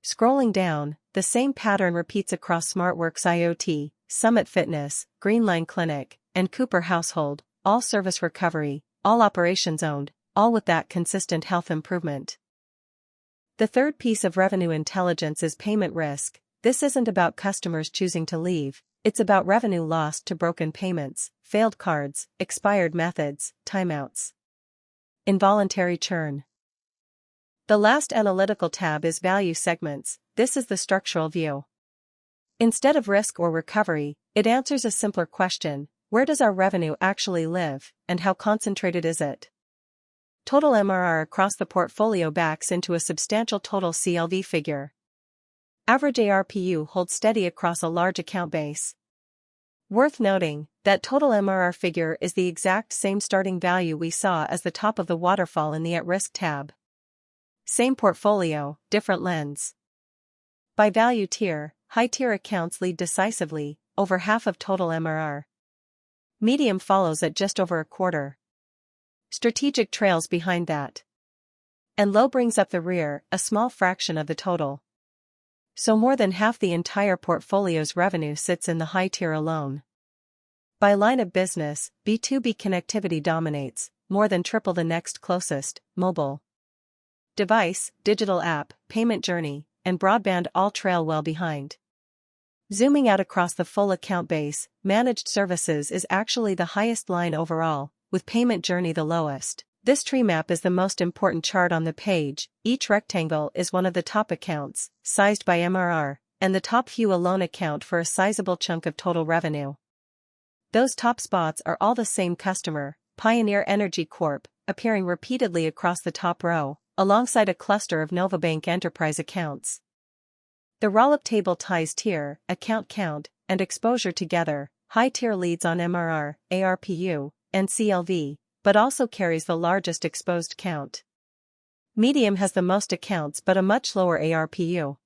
Scrolling down, the same pattern repeats across SmartWorks IoT, Summit Fitness, Greenline Clinic, and Cooper Household, all service recovery, all operations owned, all with that consistent health improvement. The third piece of revenue intelligence is payment risk. This isn't about customers choosing to leave, it's about revenue lost to broken payments, failed cards, expired methods, timeouts. Involuntary churn. The last analytical tab is value segments. This is the structural view. Instead of risk or recovery, it answers a simpler question: where does our revenue actually live, and how concentrated is it? Total MRR across the portfolio backs into a substantial total CLV figure. Average ARPU holds steady across a large account base. Worth noting, that total MRR figure is the exact same starting value we saw as the top of the waterfall in the at-risk tab. Same portfolio, different lens. By value tier, high-tier accounts lead decisively, over half of total MRR. Medium follows at just over a quarter. Strategic trails behind that. And low brings up the rear, a small fraction of the total. So more than half the entire portfolio's revenue sits in the high tier alone. By line of business, B2B connectivity dominates, more than triple the next closest, mobile. Device, digital app, payment journey, and broadband all trail well behind. Zooming out across the full account base, managed services is actually the highest line overall, with payment journey the lowest. This tree map is the most important chart on the page. Each rectangle is one of the top accounts, sized by MRR, and the top few alone account for a sizable chunk of total revenue. Those top spots are all the same customer, Pioneer Energy Corp., appearing repeatedly across the top row, alongside a cluster of Novabank Enterprise accounts. The roll-up table ties tier, account count, and exposure together. High tier leads on MRR, ARPU, and CLV, but also carries the largest exposed count. Medium has the most accounts but a much lower ARPU.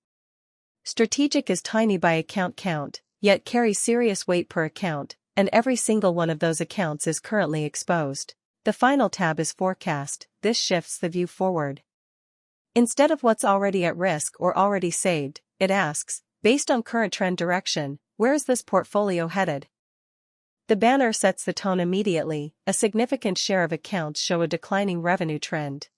Strategic is tiny by account count, yet carries serious weight per account, and every single one of those accounts is currently exposed. The final tab is forecast. This shifts the view forward. Instead of what's already at risk or already saved, it asks, based on current trend direction, where is this portfolio headed? The banner sets the tone immediately. A significant share of accounts show a declining revenue trend.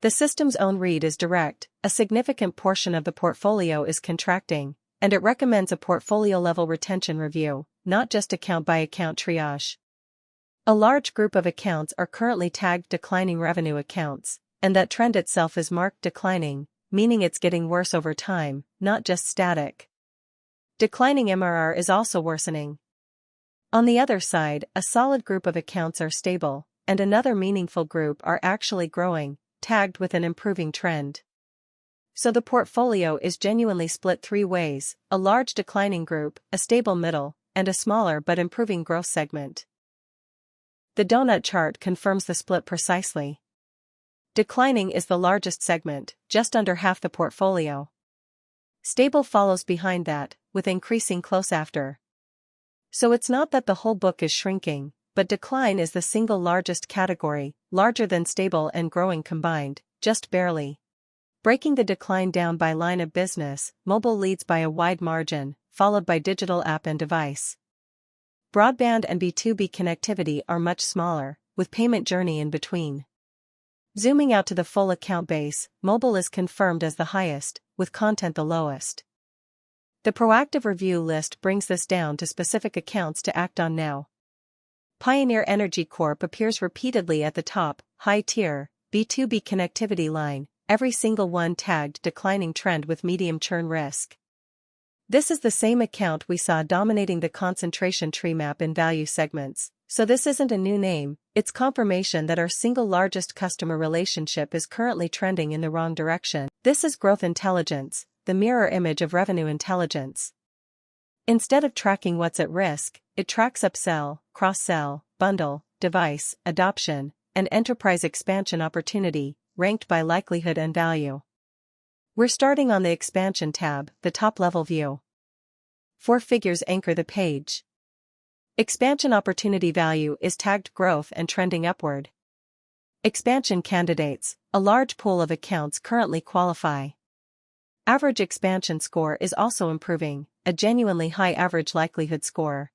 The system's own read is direct. A significant portion of the portfolio is contracting, and it recommends a portfolio-level retention review, not just account-by-account triage. A large group of accounts are currently tagged declining revenue accounts, and that trend itself is marked declining, meaning it's getting worse over time, not just static. Declining MRR is also worsening. On the other side, a solid group of accounts are stable, and another meaningful group are actually growing, tagged with an improving trend. So the portfolio is genuinely split three ways: a large declining group, a stable middle, and a smaller but improving growth segment. The donut chart confirms the split precisely. Declining is the largest segment, just under half the portfolio. Stable follows behind that, with increasing close after. So it's not that the whole book is shrinking, but decline is the single largest category, larger than stable and growing combined, just barely. Breaking the decline down by line of business, mobile leads by a wide margin, followed by digital app and device. Broadband and B2B connectivity are much smaller, with payment journey in between. Zooming out to the full account base, mobile is confirmed as the highest, with content the lowest. The proactive review list brings this down to specific accounts to act on now. Pioneer Energy Corp appears repeatedly at the top, high tier, B2B connectivity line, every single one tagged declining trend with medium churn risk. This is the same account we saw dominating the concentration tree map in value segments, so this isn't a new name, it's confirmation that our single largest customer relationship is currently trending in the wrong direction. This is growth intelligence, the mirror image of revenue intelligence. Instead of tracking what's at risk, it tracks upsell, cross-sell, bundle, device, adoption, and enterprise expansion opportunity, ranked by likelihood and value. We're starting on the expansion tab, the top-level view. 4 figures anchor the page. Expansion opportunity value is tagged growth and trending upward. Expansion candidates, a large pool of accounts currently qualify. Average expansion score is also improving, a genuinely high average likelihood score.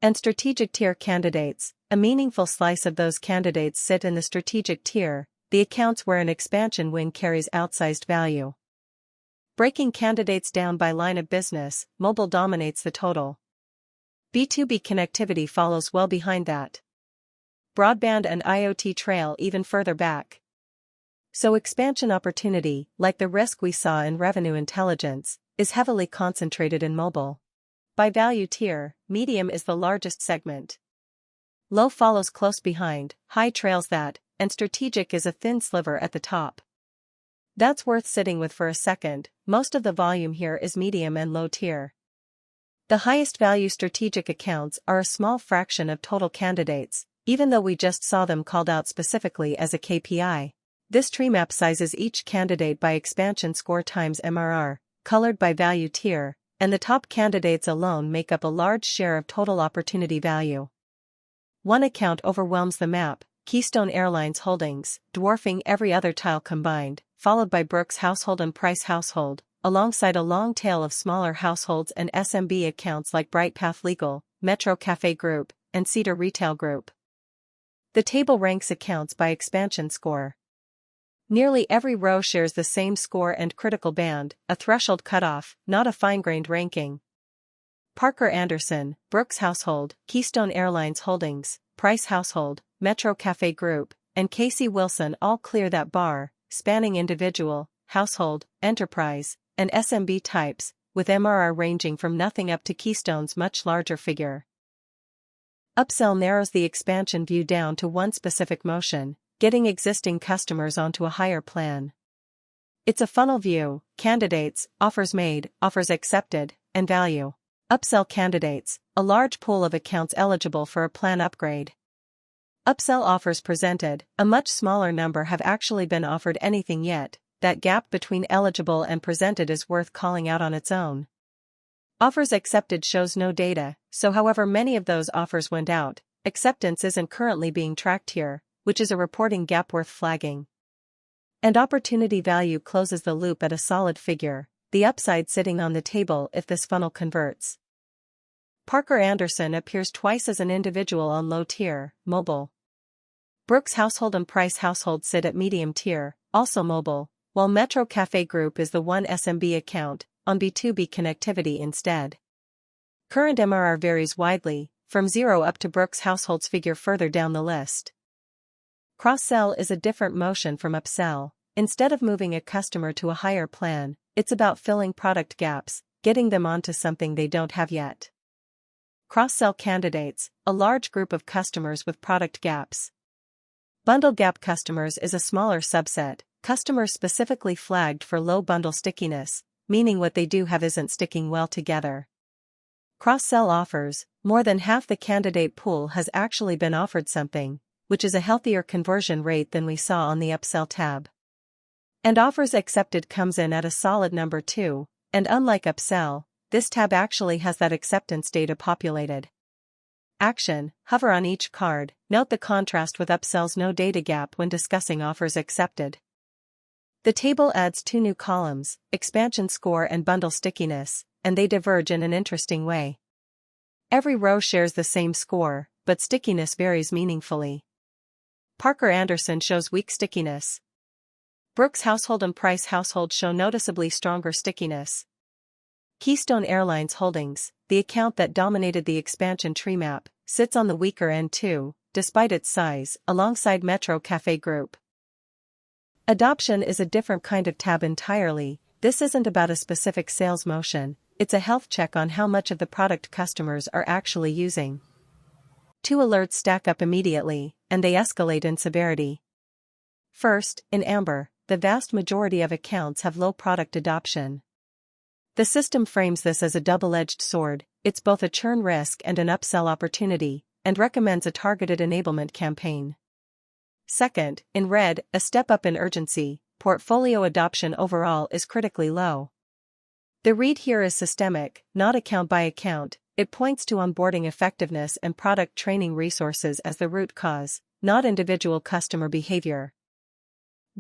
And strategic tier candidates, a meaningful slice of those candidates sit in the strategic tier, the accounts where an expansion win carries outsized value. Breaking candidates down by line of business, mobile dominates the total. B2B connectivity follows well behind that. Broadband and IoT trail even further back. So expansion opportunity, like the risk we saw in revenue intelligence, is heavily concentrated in mobile. By value tier, medium is the largest segment. Low follows close behind, high trails that, and strategic is a thin sliver at the top. That's worth sitting with for a second. Most of the volume here is medium and low tier. The highest value strategic accounts are a small fraction of total candidates, even though we just saw them called out specifically as a KPI. This tree map sizes each candidate by expansion score times MRR, colored by value tier, and the top candidates alone make up a large share of total opportunity value. One account overwhelms the map, Keystone Airlines Holdings, dwarfing every other tile combined, followed by Brooks Household and Price Household, alongside a long tail of smaller households and SMB accounts like BrightPath Legal, Metro Cafe Group, and Cedar Retail Group. The table ranks accounts by expansion score. Nearly every row shares the same score and critical band, a threshold cutoff, not a fine-grained ranking. Parker Anderson, Brooks Household, Keystone Airlines Holdings, Price Household, Metro Cafe Group, and Casey Wilson all clear that bar, spanning individual, household, enterprise, and SMB types, with MRR ranging from nothing up to Keystone's much larger figure. Upsell narrows the expansion view down to one specific motion, getting existing customers onto a higher plan. It's a funnel view: candidates, offers made, offers accepted, and value. Upsell candidates, a large pool of accounts eligible for a plan upgrade. Upsell offers presented, a much smaller number have actually been offered anything yet. That gap between eligible and presented is worth calling out on its own. Offers accepted shows no data, so however many of those offers went out, acceptance isn't currently being tracked here, which is a reporting gap worth flagging. And opportunity value closes the loop at a solid figure, the upside sitting on the table if this funnel converts. Parker Anderson appears twice as an individual on low tier, mobile. Brooks Household and Price Household sit at medium tier, also mobile, while Metro Cafe Group is the one SMB account, on B2B connectivity instead. Current MRR varies widely, from 0 up to Brooks Household's figure further down the list. Cross-sell is a different motion from upsell. Instead of moving a customer to a higher plan, it's about filling product gaps, getting them onto something they don't have yet. Cross-sell candidates, a large group of customers with product gaps. Bundle gap customers is a smaller subset, customers specifically flagged for low bundle stickiness, meaning what they do have isn't sticking well together. Cross-sell offers, more than half the candidate pool has actually been offered something, which is a healthier conversion rate than we saw on the upsell tab. And offers accepted comes in at a solid number 2, and unlike upsell, this tab actually has that acceptance data populated. Action: hover on each card. Note the contrast with upsell's no data gap when discussing offers accepted. The table adds 2 new columns, expansion score and bundle stickiness, and they diverge in an interesting way. Every row shares the same score, but stickiness varies meaningfully. Parker Anderson shows weak stickiness. Brooks Household and Price Household show noticeably stronger stickiness. Keystone Airlines Holdings, the account that dominated the expansion tree map, sits on the weaker end too, despite its size, alongside Metro Café Group. Adoption is a different kind of tab entirely. This isn't about a specific sales motion, it's a health check on how much of the product customers are actually using. 2 alerts stack up immediately, and they escalate in severity. First, in amber, the vast majority of accounts have low product adoption. The system frames this as a double-edged sword. It's both a churn risk and an upsell opportunity, and recommends a targeted enablement campaign. Second, in red, a step up in urgency, portfolio adoption overall is critically low. The read here is systemic, not account by account. It points to onboarding effectiveness and product training resources as the root cause, not individual customer behavior.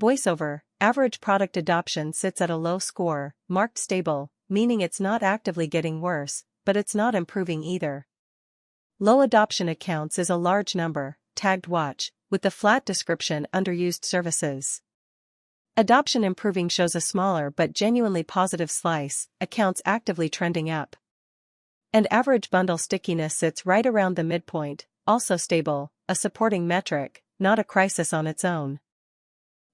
Voiceover, average product adoption sits at a low score, marked stable, meaning it's not actively getting worse, but it's not improving either. Low adoption accounts is a large number, tagged watch, with the flat description underused services. Adoption improving shows a smaller but genuinely positive slice, accounts actively trending up. And average bundle stickiness sits right around the midpoint, also stable, a supporting metric, not a crisis on its own.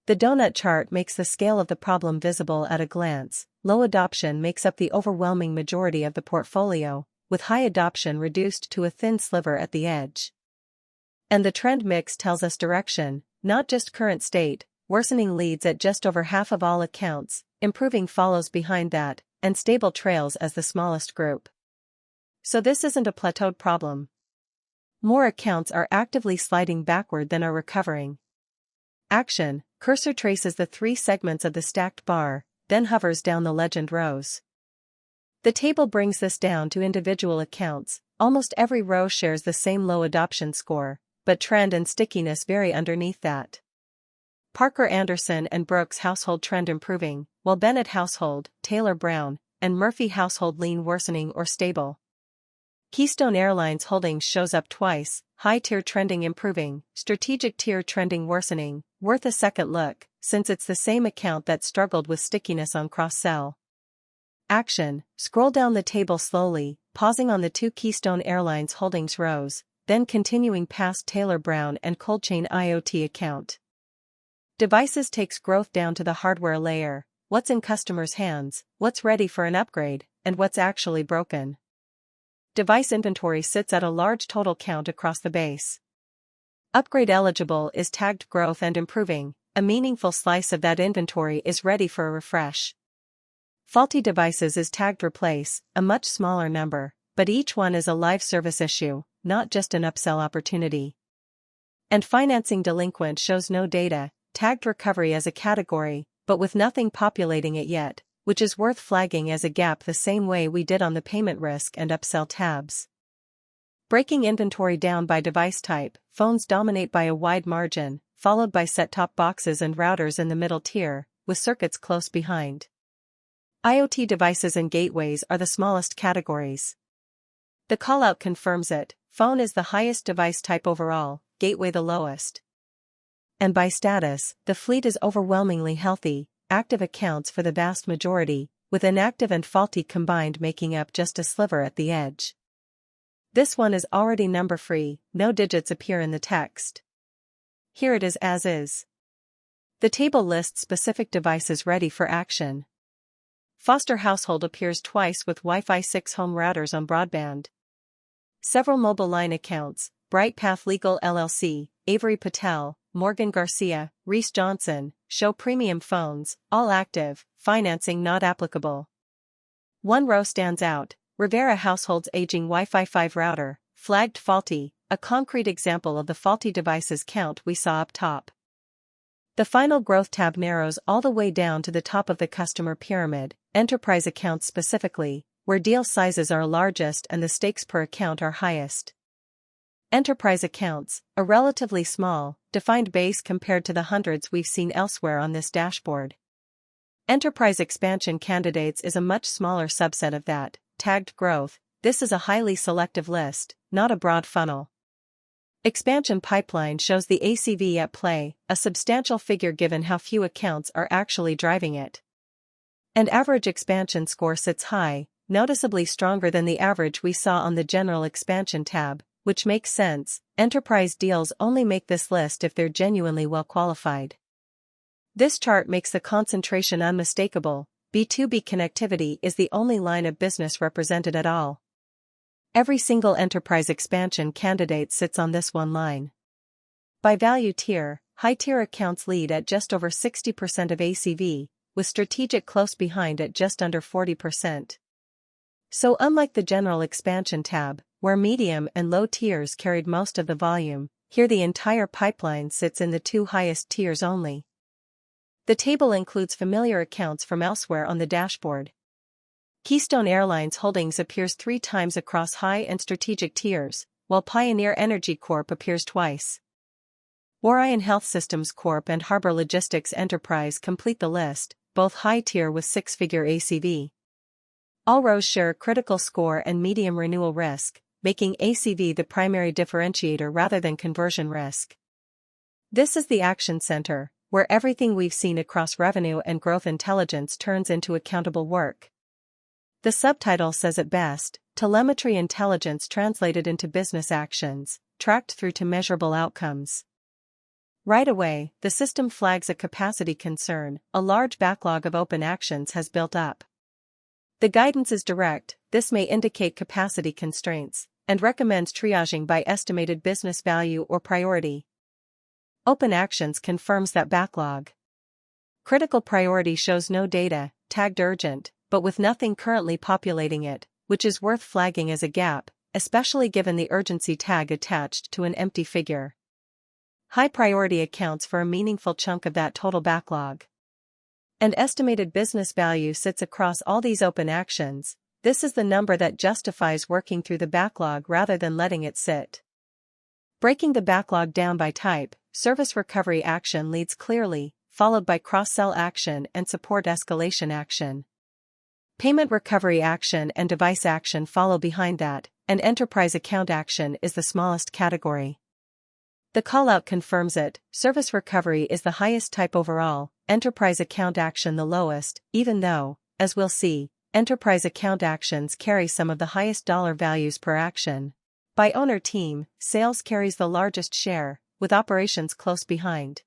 The donut chart makes the scale of the problem visible at a glance. Low adoption makes up the overwhelming majority of the portfolio, with high adoption reduced to a thin sliver at the edge. And the trend mix tells us direction, not just current state. Worsening leads at just over half of all accounts, improving follows behind that, and stable trails as the smallest group. So this isn't a plateaued problem. More accounts are actively sliding backward than are recovering. Action: cursor traces the 3 segments of the stacked bar, then hovers down the legend rows. The table brings this down to individual accounts. Almost every row shares the same low adoption score, but trend and stickiness vary underneath that. Parker Anderson and Brooks Household trend improving, while Bennett Household, Taylor Brown, and Murphy Household lean worsening or stable. Keystone Airlines Holdings shows up twice, high tier trending improving, strategic tier trending worsening, worth a second look, since it's the same account that struggled with stickiness on cross-sell. Action: scroll down the table slowly, pausing on the 2 Keystone Airlines Holdings rows, then continuing past Taylor Brown and Cold Chain IoT account. Devices takes growth down to the hardware layer, what's in customers' hands, what's ready for an upgrade, and what's actually broken. Device inventory sits at a large total count across the base. Upgrade eligible is tagged growth and improving, a meaningful slice of that inventory is ready for a refresh. Faulty devices is tagged replace, a much smaller number, but each one is a live service issue, not just an upsell opportunity. And financing delinquent shows no data, tagged recovery as a category, but with nothing populating it yet, which is worth flagging as a gap the same way we did on the payment risk and upsell tabs. Breaking inventory down by device type, phones dominate by a wide margin, followed by set-top boxes and routers in the middle tier, with circuits close behind. IoT devices and gateways are the smallest categories. The callout confirms it: phone is the highest device type overall, gateway the lowest. And by status, the fleet is overwhelmingly healthy, active accounts for the vast majority, with inactive and faulty combined making up just a sliver at the edge. This one is already number-free, no digits appear in the text. Here it is as is. The table lists specific devices ready for action. Foster Household appears twice with Wi-Fi 6 home routers on broadband. Several mobile line accounts, BrightPath Legal LLC, Avery Patel, Morgan Garcia, Reese Johnson, show premium phones, all active, financing not applicable. One row stands out, Rivera Household's aging Wi-Fi 5 router, flagged faulty, a concrete example of the faulty devices count we saw up top. The final growth tab narrows all the way down to the top of the customer pyramid, enterprise accounts specifically, where deal sizes are largest and the stakes per account are highest. Enterprise accounts, a relatively small, defined base compared to the hundreds we've seen elsewhere on this dashboard. Enterprise expansion candidates is a much smaller subset of that, tagged growth. This is a highly selective list, not a broad funnel. Expansion pipeline shows the ACV at play, a substantial figure given how few accounts are actually driving it. And average expansion score sits high, noticeably stronger than the average we saw on the general expansion tab, which makes sense. Enterprise deals only make this list if they're genuinely well qualified. This chart makes the concentration unmistakable. B2B connectivity is the only line of business represented at all. Every single enterprise expansion candidate sits on this one line. By value tier, high-tier accounts lead at just over 60% of ACV, with strategic close behind at just under 40%. So unlike the general expansion tab, where medium and low tiers carried most of the volume, here the entire pipeline sits in the two highest tiers only. The table includes familiar accounts from elsewhere on the dashboard. Keystone Airlines Holdings appears 3 times across high and strategic tiers, while Pioneer Energy Corp appears twice. Orion Health Systems Corp and Harbor Logistics Enterprise complete the list, both high tier with 6-figure ACV. All rows share critical score and medium renewal risk, making ACV the primary differentiator rather than conversion risk. This is the action center, where everything we've seen across revenue and growth intelligence turns into accountable work. The subtitle says it best: telemetry intelligence translated into business actions, tracked through to measurable outcomes. Right away, the system flags a capacity concern. A large backlog of open actions has built up. The guidance is direct. This may indicate capacity constraints, and recommends triaging by estimated business value or priority. Open actions confirms that backlog. Critical priority shows no data, tagged urgent, but with nothing currently populating it, which is worth flagging as a gap, especially given the urgency tag attached to an empty figure. High priority accounts for a meaningful chunk of that total backlog. And estimated business value sits across all these open actions. This is the number that justifies working through the backlog rather than letting it sit. Breaking the backlog down by type, service recovery action leads clearly, followed by cross-sell action and support escalation action. Payment recovery action and device action follow behind that, and enterprise account action is the smallest category. The callout confirms it. Service recovery is the highest type overall, enterprise account action the lowest, even though, as we'll see, enterprise account actions carry some of the highest dollar values per action. By owner team, sales carries the largest share, with operations close behind.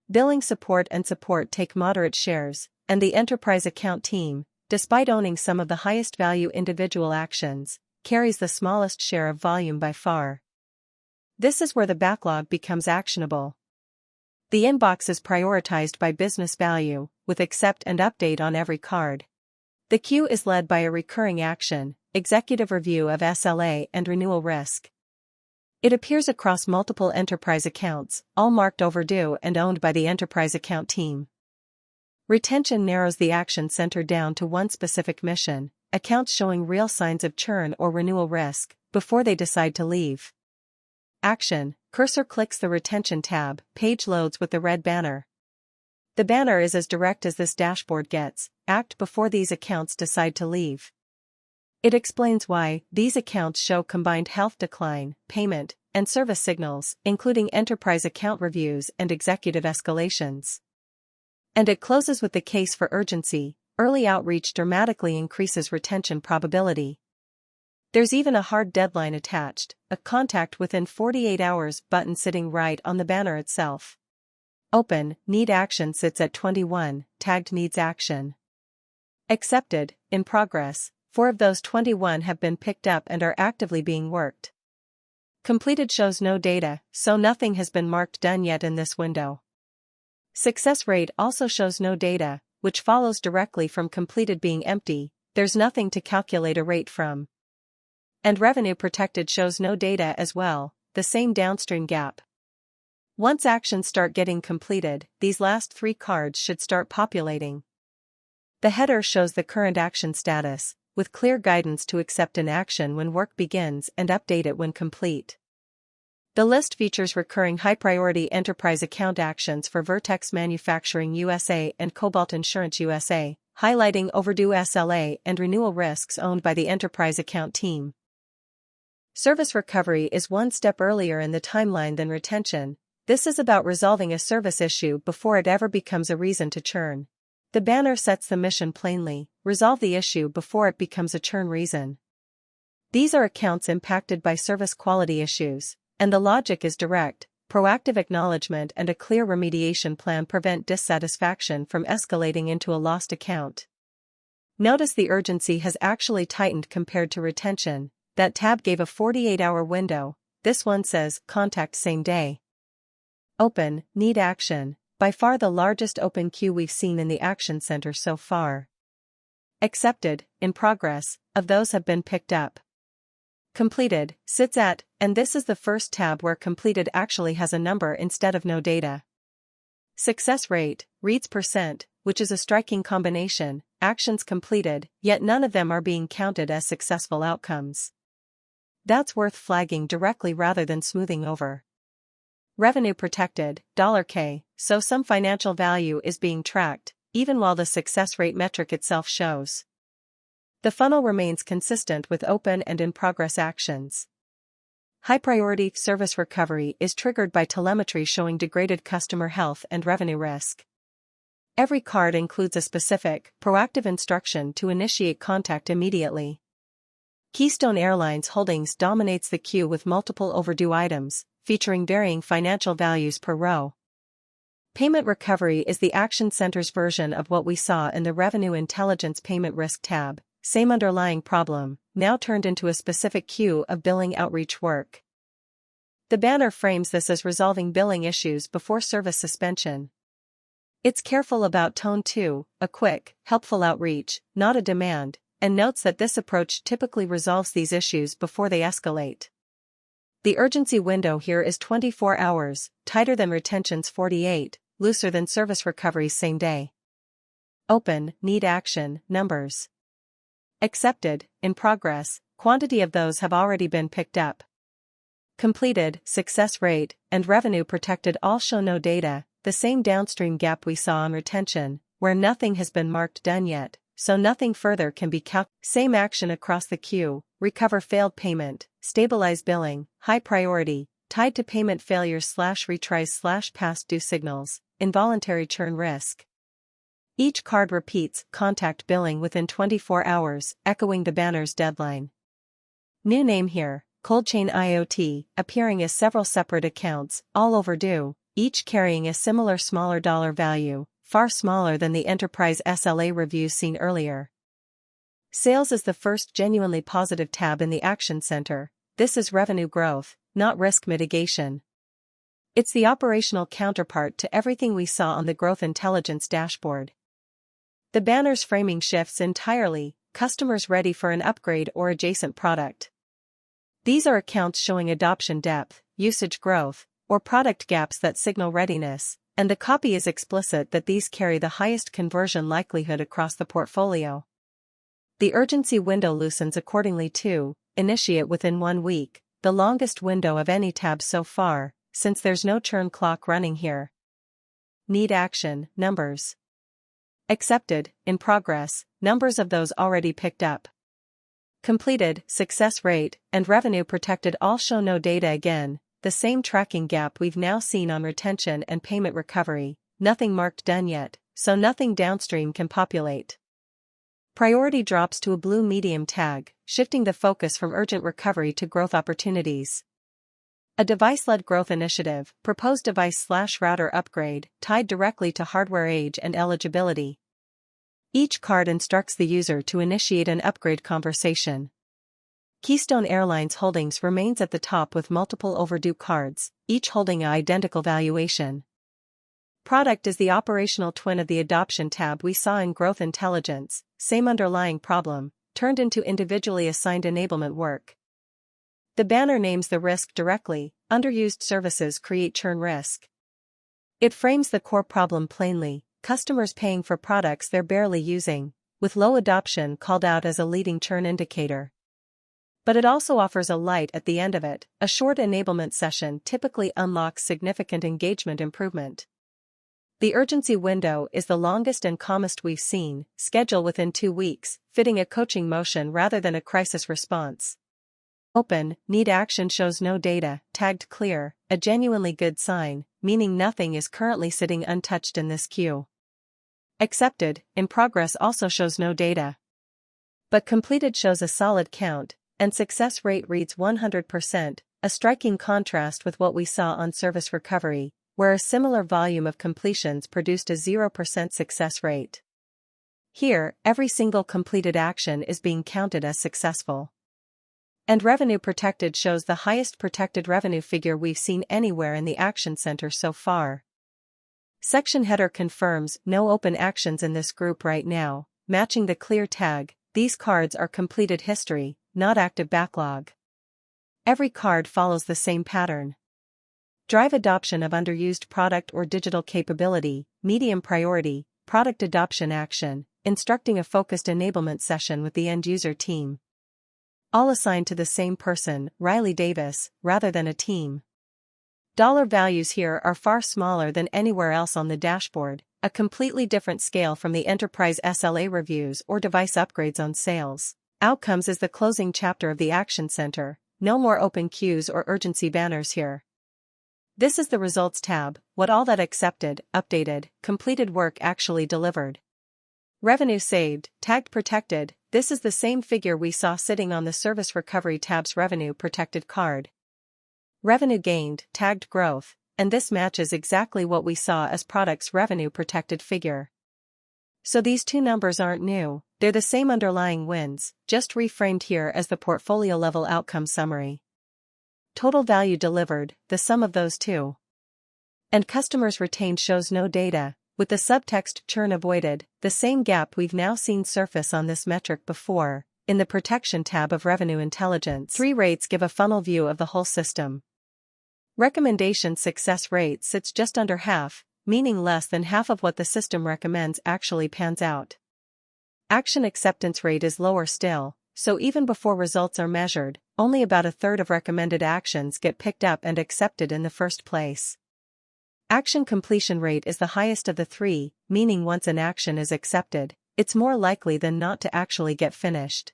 Billing support and support take moderate shares, and the enterprise account team, despite owning some of the highest value individual actions, carries the smallest share of volume by far. This is where the backlog becomes actionable. The inbox is prioritized by business value, with accept and update on every card. The queue is led by a recurring action, executive review of SLA and renewal risk. It appears across multiple enterprise accounts, all marked overdue and owned by the enterprise account team. Retention narrows the action center down to one specific mission, accounts showing real signs of churn or renewal risk, before they decide to leave. Action, cursor clicks the retention tab, page loads with the red banner. The banner is as direct as this dashboard gets, act before these accounts decide to leave. It explains why these accounts show combined health decline, payment, and service signals, including enterprise account reviews and executive escalations. And it closes with the case for urgency. Early outreach dramatically increases retention probability. There's even a hard deadline attached, a contact within 48 hours button sitting right on the banner itself. Open, need action sits at 21, tagged needs action. Accepted, in progress, 4 of those 21 have been picked up and are actively being worked. Completed shows no data, so nothing has been marked done yet in this window. Success rate also shows no data, which follows directly from completed being empty. There's nothing to calculate a rate from. And revenue protected shows no data as well, the same downstream gap. Once actions start getting completed, these last 3 cards should start populating. The header shows the current action status, with clear guidance to accept an action when work begins and update it when complete. The list features recurring high-priority enterprise account actions for Vertex Manufacturing USA and Cobalt Insurance USA, highlighting overdue SLA and renewal risks owned by the enterprise account team. Service recovery is one step earlier in the timeline than retention. This is about resolving a service issue before it ever becomes a reason to churn. The banner sets the mission plainly: resolve the issue before it becomes a churn reason. These are accounts impacted by service quality issues, and the logic is direct. Proactive acknowledgement and a clear remediation plan prevent dissatisfaction from escalating into a lost account. Notice the urgency has actually tightened compared to retention. That tab gave a 48-hour window, this one says, contact same day. Open, need action, by far the largest open queue we've seen in the Action Center so far. Accepted, in progress, of those have been picked up. Completed, sits at, and this is the first tab where completed actually has a number instead of no data. Success rate, reads %, which is a striking combination, actions completed, yet none of them are being counted as successful outcomes. That's worth flagging directly rather than smoothing over. Revenue protected, $K, so some financial value is being tracked, even while the success rate metric itself shows. The funnel remains consistent with open and in-progress actions. High-priority service recovery is triggered by telemetry showing degraded customer health and revenue risk. Every card includes a specific, proactive instruction to initiate contact immediately. Keystone Airlines Holdings dominates the queue with multiple overdue items, featuring varying financial values per row. Payment recovery is the Action Center's version of what we saw in the Revenue Intelligence Payment Risk tab, same underlying problem, now turned into a specific queue of billing outreach work. The banner frames this as resolving billing issues before service suspension. It's careful about tone too, a quick, helpful outreach, not a demand, and notes that this approach typically resolves these issues before they escalate. The urgency window here is 24 hours, tighter than retention's 48, looser than service recovery's same day. Open, need action, numbers. Accepted, in progress, quantity of those have already been picked up. Completed, success rate, and revenue protected all show no data, the same downstream gap we saw on retention, where nothing has been marked done yet, so nothing further can be Same action across the queue: recover failed payment, stabilize billing, high priority, tied to payment failures / retries / past due signals, involuntary churn risk. Each card repeats contact billing within 24 hours, echoing the banner's deadline. New name here, Cold Chain IoT, appearing as several separate accounts, all overdue, each carrying a similar smaller dollar value, far smaller than the enterprise SLA reviews seen earlier. Sales is the first genuinely positive tab in the Action Center. This is revenue growth, not risk mitigation. It's the operational counterpart to everything we saw on the Growth Intelligence dashboard. The banner's framing shifts entirely: customers ready for an upgrade or adjacent product. These are accounts showing adoption depth, usage growth, or product gaps that signal readiness, and the copy is explicit that these carry the highest conversion likelihood across the portfolio. The urgency window loosens accordingly too: initiate within 1 week, the longest window of any tab so far, since there's no churn clock running here. Need action, numbers. Accepted, in progress, numbers of those already picked up. Completed, success rate, and revenue protected all show no data again, the same tracking gap we've now seen on retention and payment recovery, nothing marked done yet, so nothing downstream can populate. Priority drops to a blue medium tag, shifting the focus from urgent recovery to growth opportunities. A device-led growth initiative, proposed device / router upgrade, tied directly to hardware age and eligibility. Each card instructs the user to initiate an upgrade conversation. Keystone Airlines Holdings remains at the top with multiple overdue cards, each holding an identical valuation. Product is the operational twin of the adoption tab we saw in Growth Intelligence, same underlying problem, turned into individually assigned enablement work. The banner names the risk directly: underused services create churn risk. It frames the core problem plainly: customers paying for products they're barely using, with low adoption called out as a leading churn indicator. But it also offers a light at the end of it: a short enablement session typically unlocks significant engagement improvement. The urgency window is the longest and calmest we've seen: schedule within 2 weeks, fitting a coaching motion rather than a crisis response. Open, need action shows no data, tagged clear, a genuinely good sign, meaning nothing is currently sitting untouched in this queue. Accepted, in progress also shows no data. But completed shows a solid count, and success rate reads 100%, a striking contrast with what we saw on service recovery, where a similar volume of completions produced a 0% success rate. Here, every single completed action is being counted as successful. And revenue protected shows the highest protected revenue figure we've seen anywhere in the Action Center so far. Section header confirms no open actions in this group right now, matching the clear tag: these cards are completed history, not active backlog. Every card follows the same pattern. Drive adoption of underused product or digital capability, medium priority, product adoption action, instructing a focused enablement session with the end-user team. All assigned to the same person, Riley Davis, rather than a team. Dollar values here are far smaller than anywhere else on the dashboard, a completely different scale from the enterprise SLA reviews or device upgrades on sales. Outcomes is the closing chapter of the Action Center: no more open queues or urgency banners here. This is the Results tab: what all that accepted, updated, completed work actually delivered. Revenue saved, tagged protected: this is the same figure we saw sitting on the Service Recovery tab's revenue protected card. Revenue gained, tagged growth, and this matches exactly what we saw as Product's revenue protected figure. So these two numbers aren't new, they're the same underlying wins, just reframed here as the portfolio level outcome summary. Total value delivered, the sum of those two. And customers retained shows no data, with the subtext churn avoided, the same gap we've now seen surface on this metric before. In the Protection tab of Revenue Intelligence, 3 rates give a funnel view of the whole system. Recommendation success rate sits just under half, meaning less than half of what the system recommends actually pans out. Action acceptance rate is lower still, so even before results are measured, only about a third of recommended actions get picked up and accepted in the first place. Action completion rate is the highest of the 3, meaning once an action is accepted, it's more likely than not to actually get finished.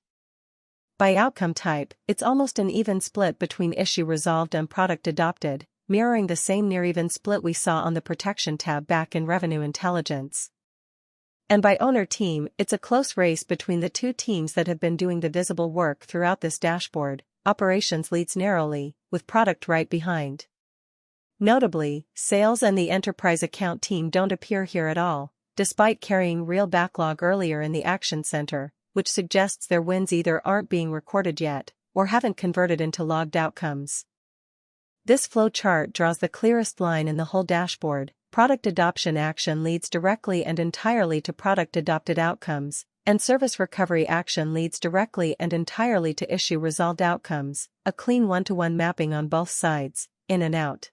By outcome type, it's almost an even split between issue resolved and product adopted, mirroring the same near-even split we saw on the Protection tab back in Revenue Intelligence. And by owner team, it's a close race between the two teams that have been doing the visible work throughout this dashboard. Operations leads narrowly, with product right behind. Notably, sales and the enterprise account team don't appear here at all, despite carrying real backlog earlier in the Action Center, which suggests their wins either aren't being recorded yet, or haven't converted into logged outcomes. This flow chart draws the clearest line in the whole dashboard. Product adoption action leads directly and entirely to product adopted outcomes, and service recovery action leads directly and entirely to issue resolved outcomes, a clean one-to-one mapping on both sides, in and out.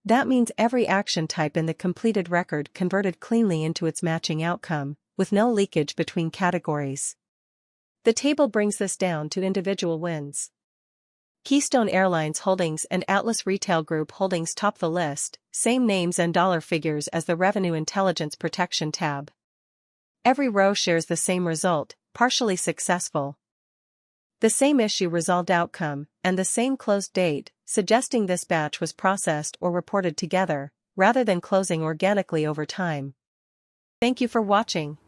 That means every action type in the completed record converted cleanly into its matching outcome, with no leakage between categories. The table brings this down to individual wins. Keystone Airlines Holdings and Atlas Retail Group Holdings top the list, same names and dollar figures as the Revenue Intelligence Protection tab. Every row shares the same result: partially successful. The same issue resolved outcome, and the same closed date, suggesting this batch was processed or reported together, rather than closing organically over time. Thank you for watching.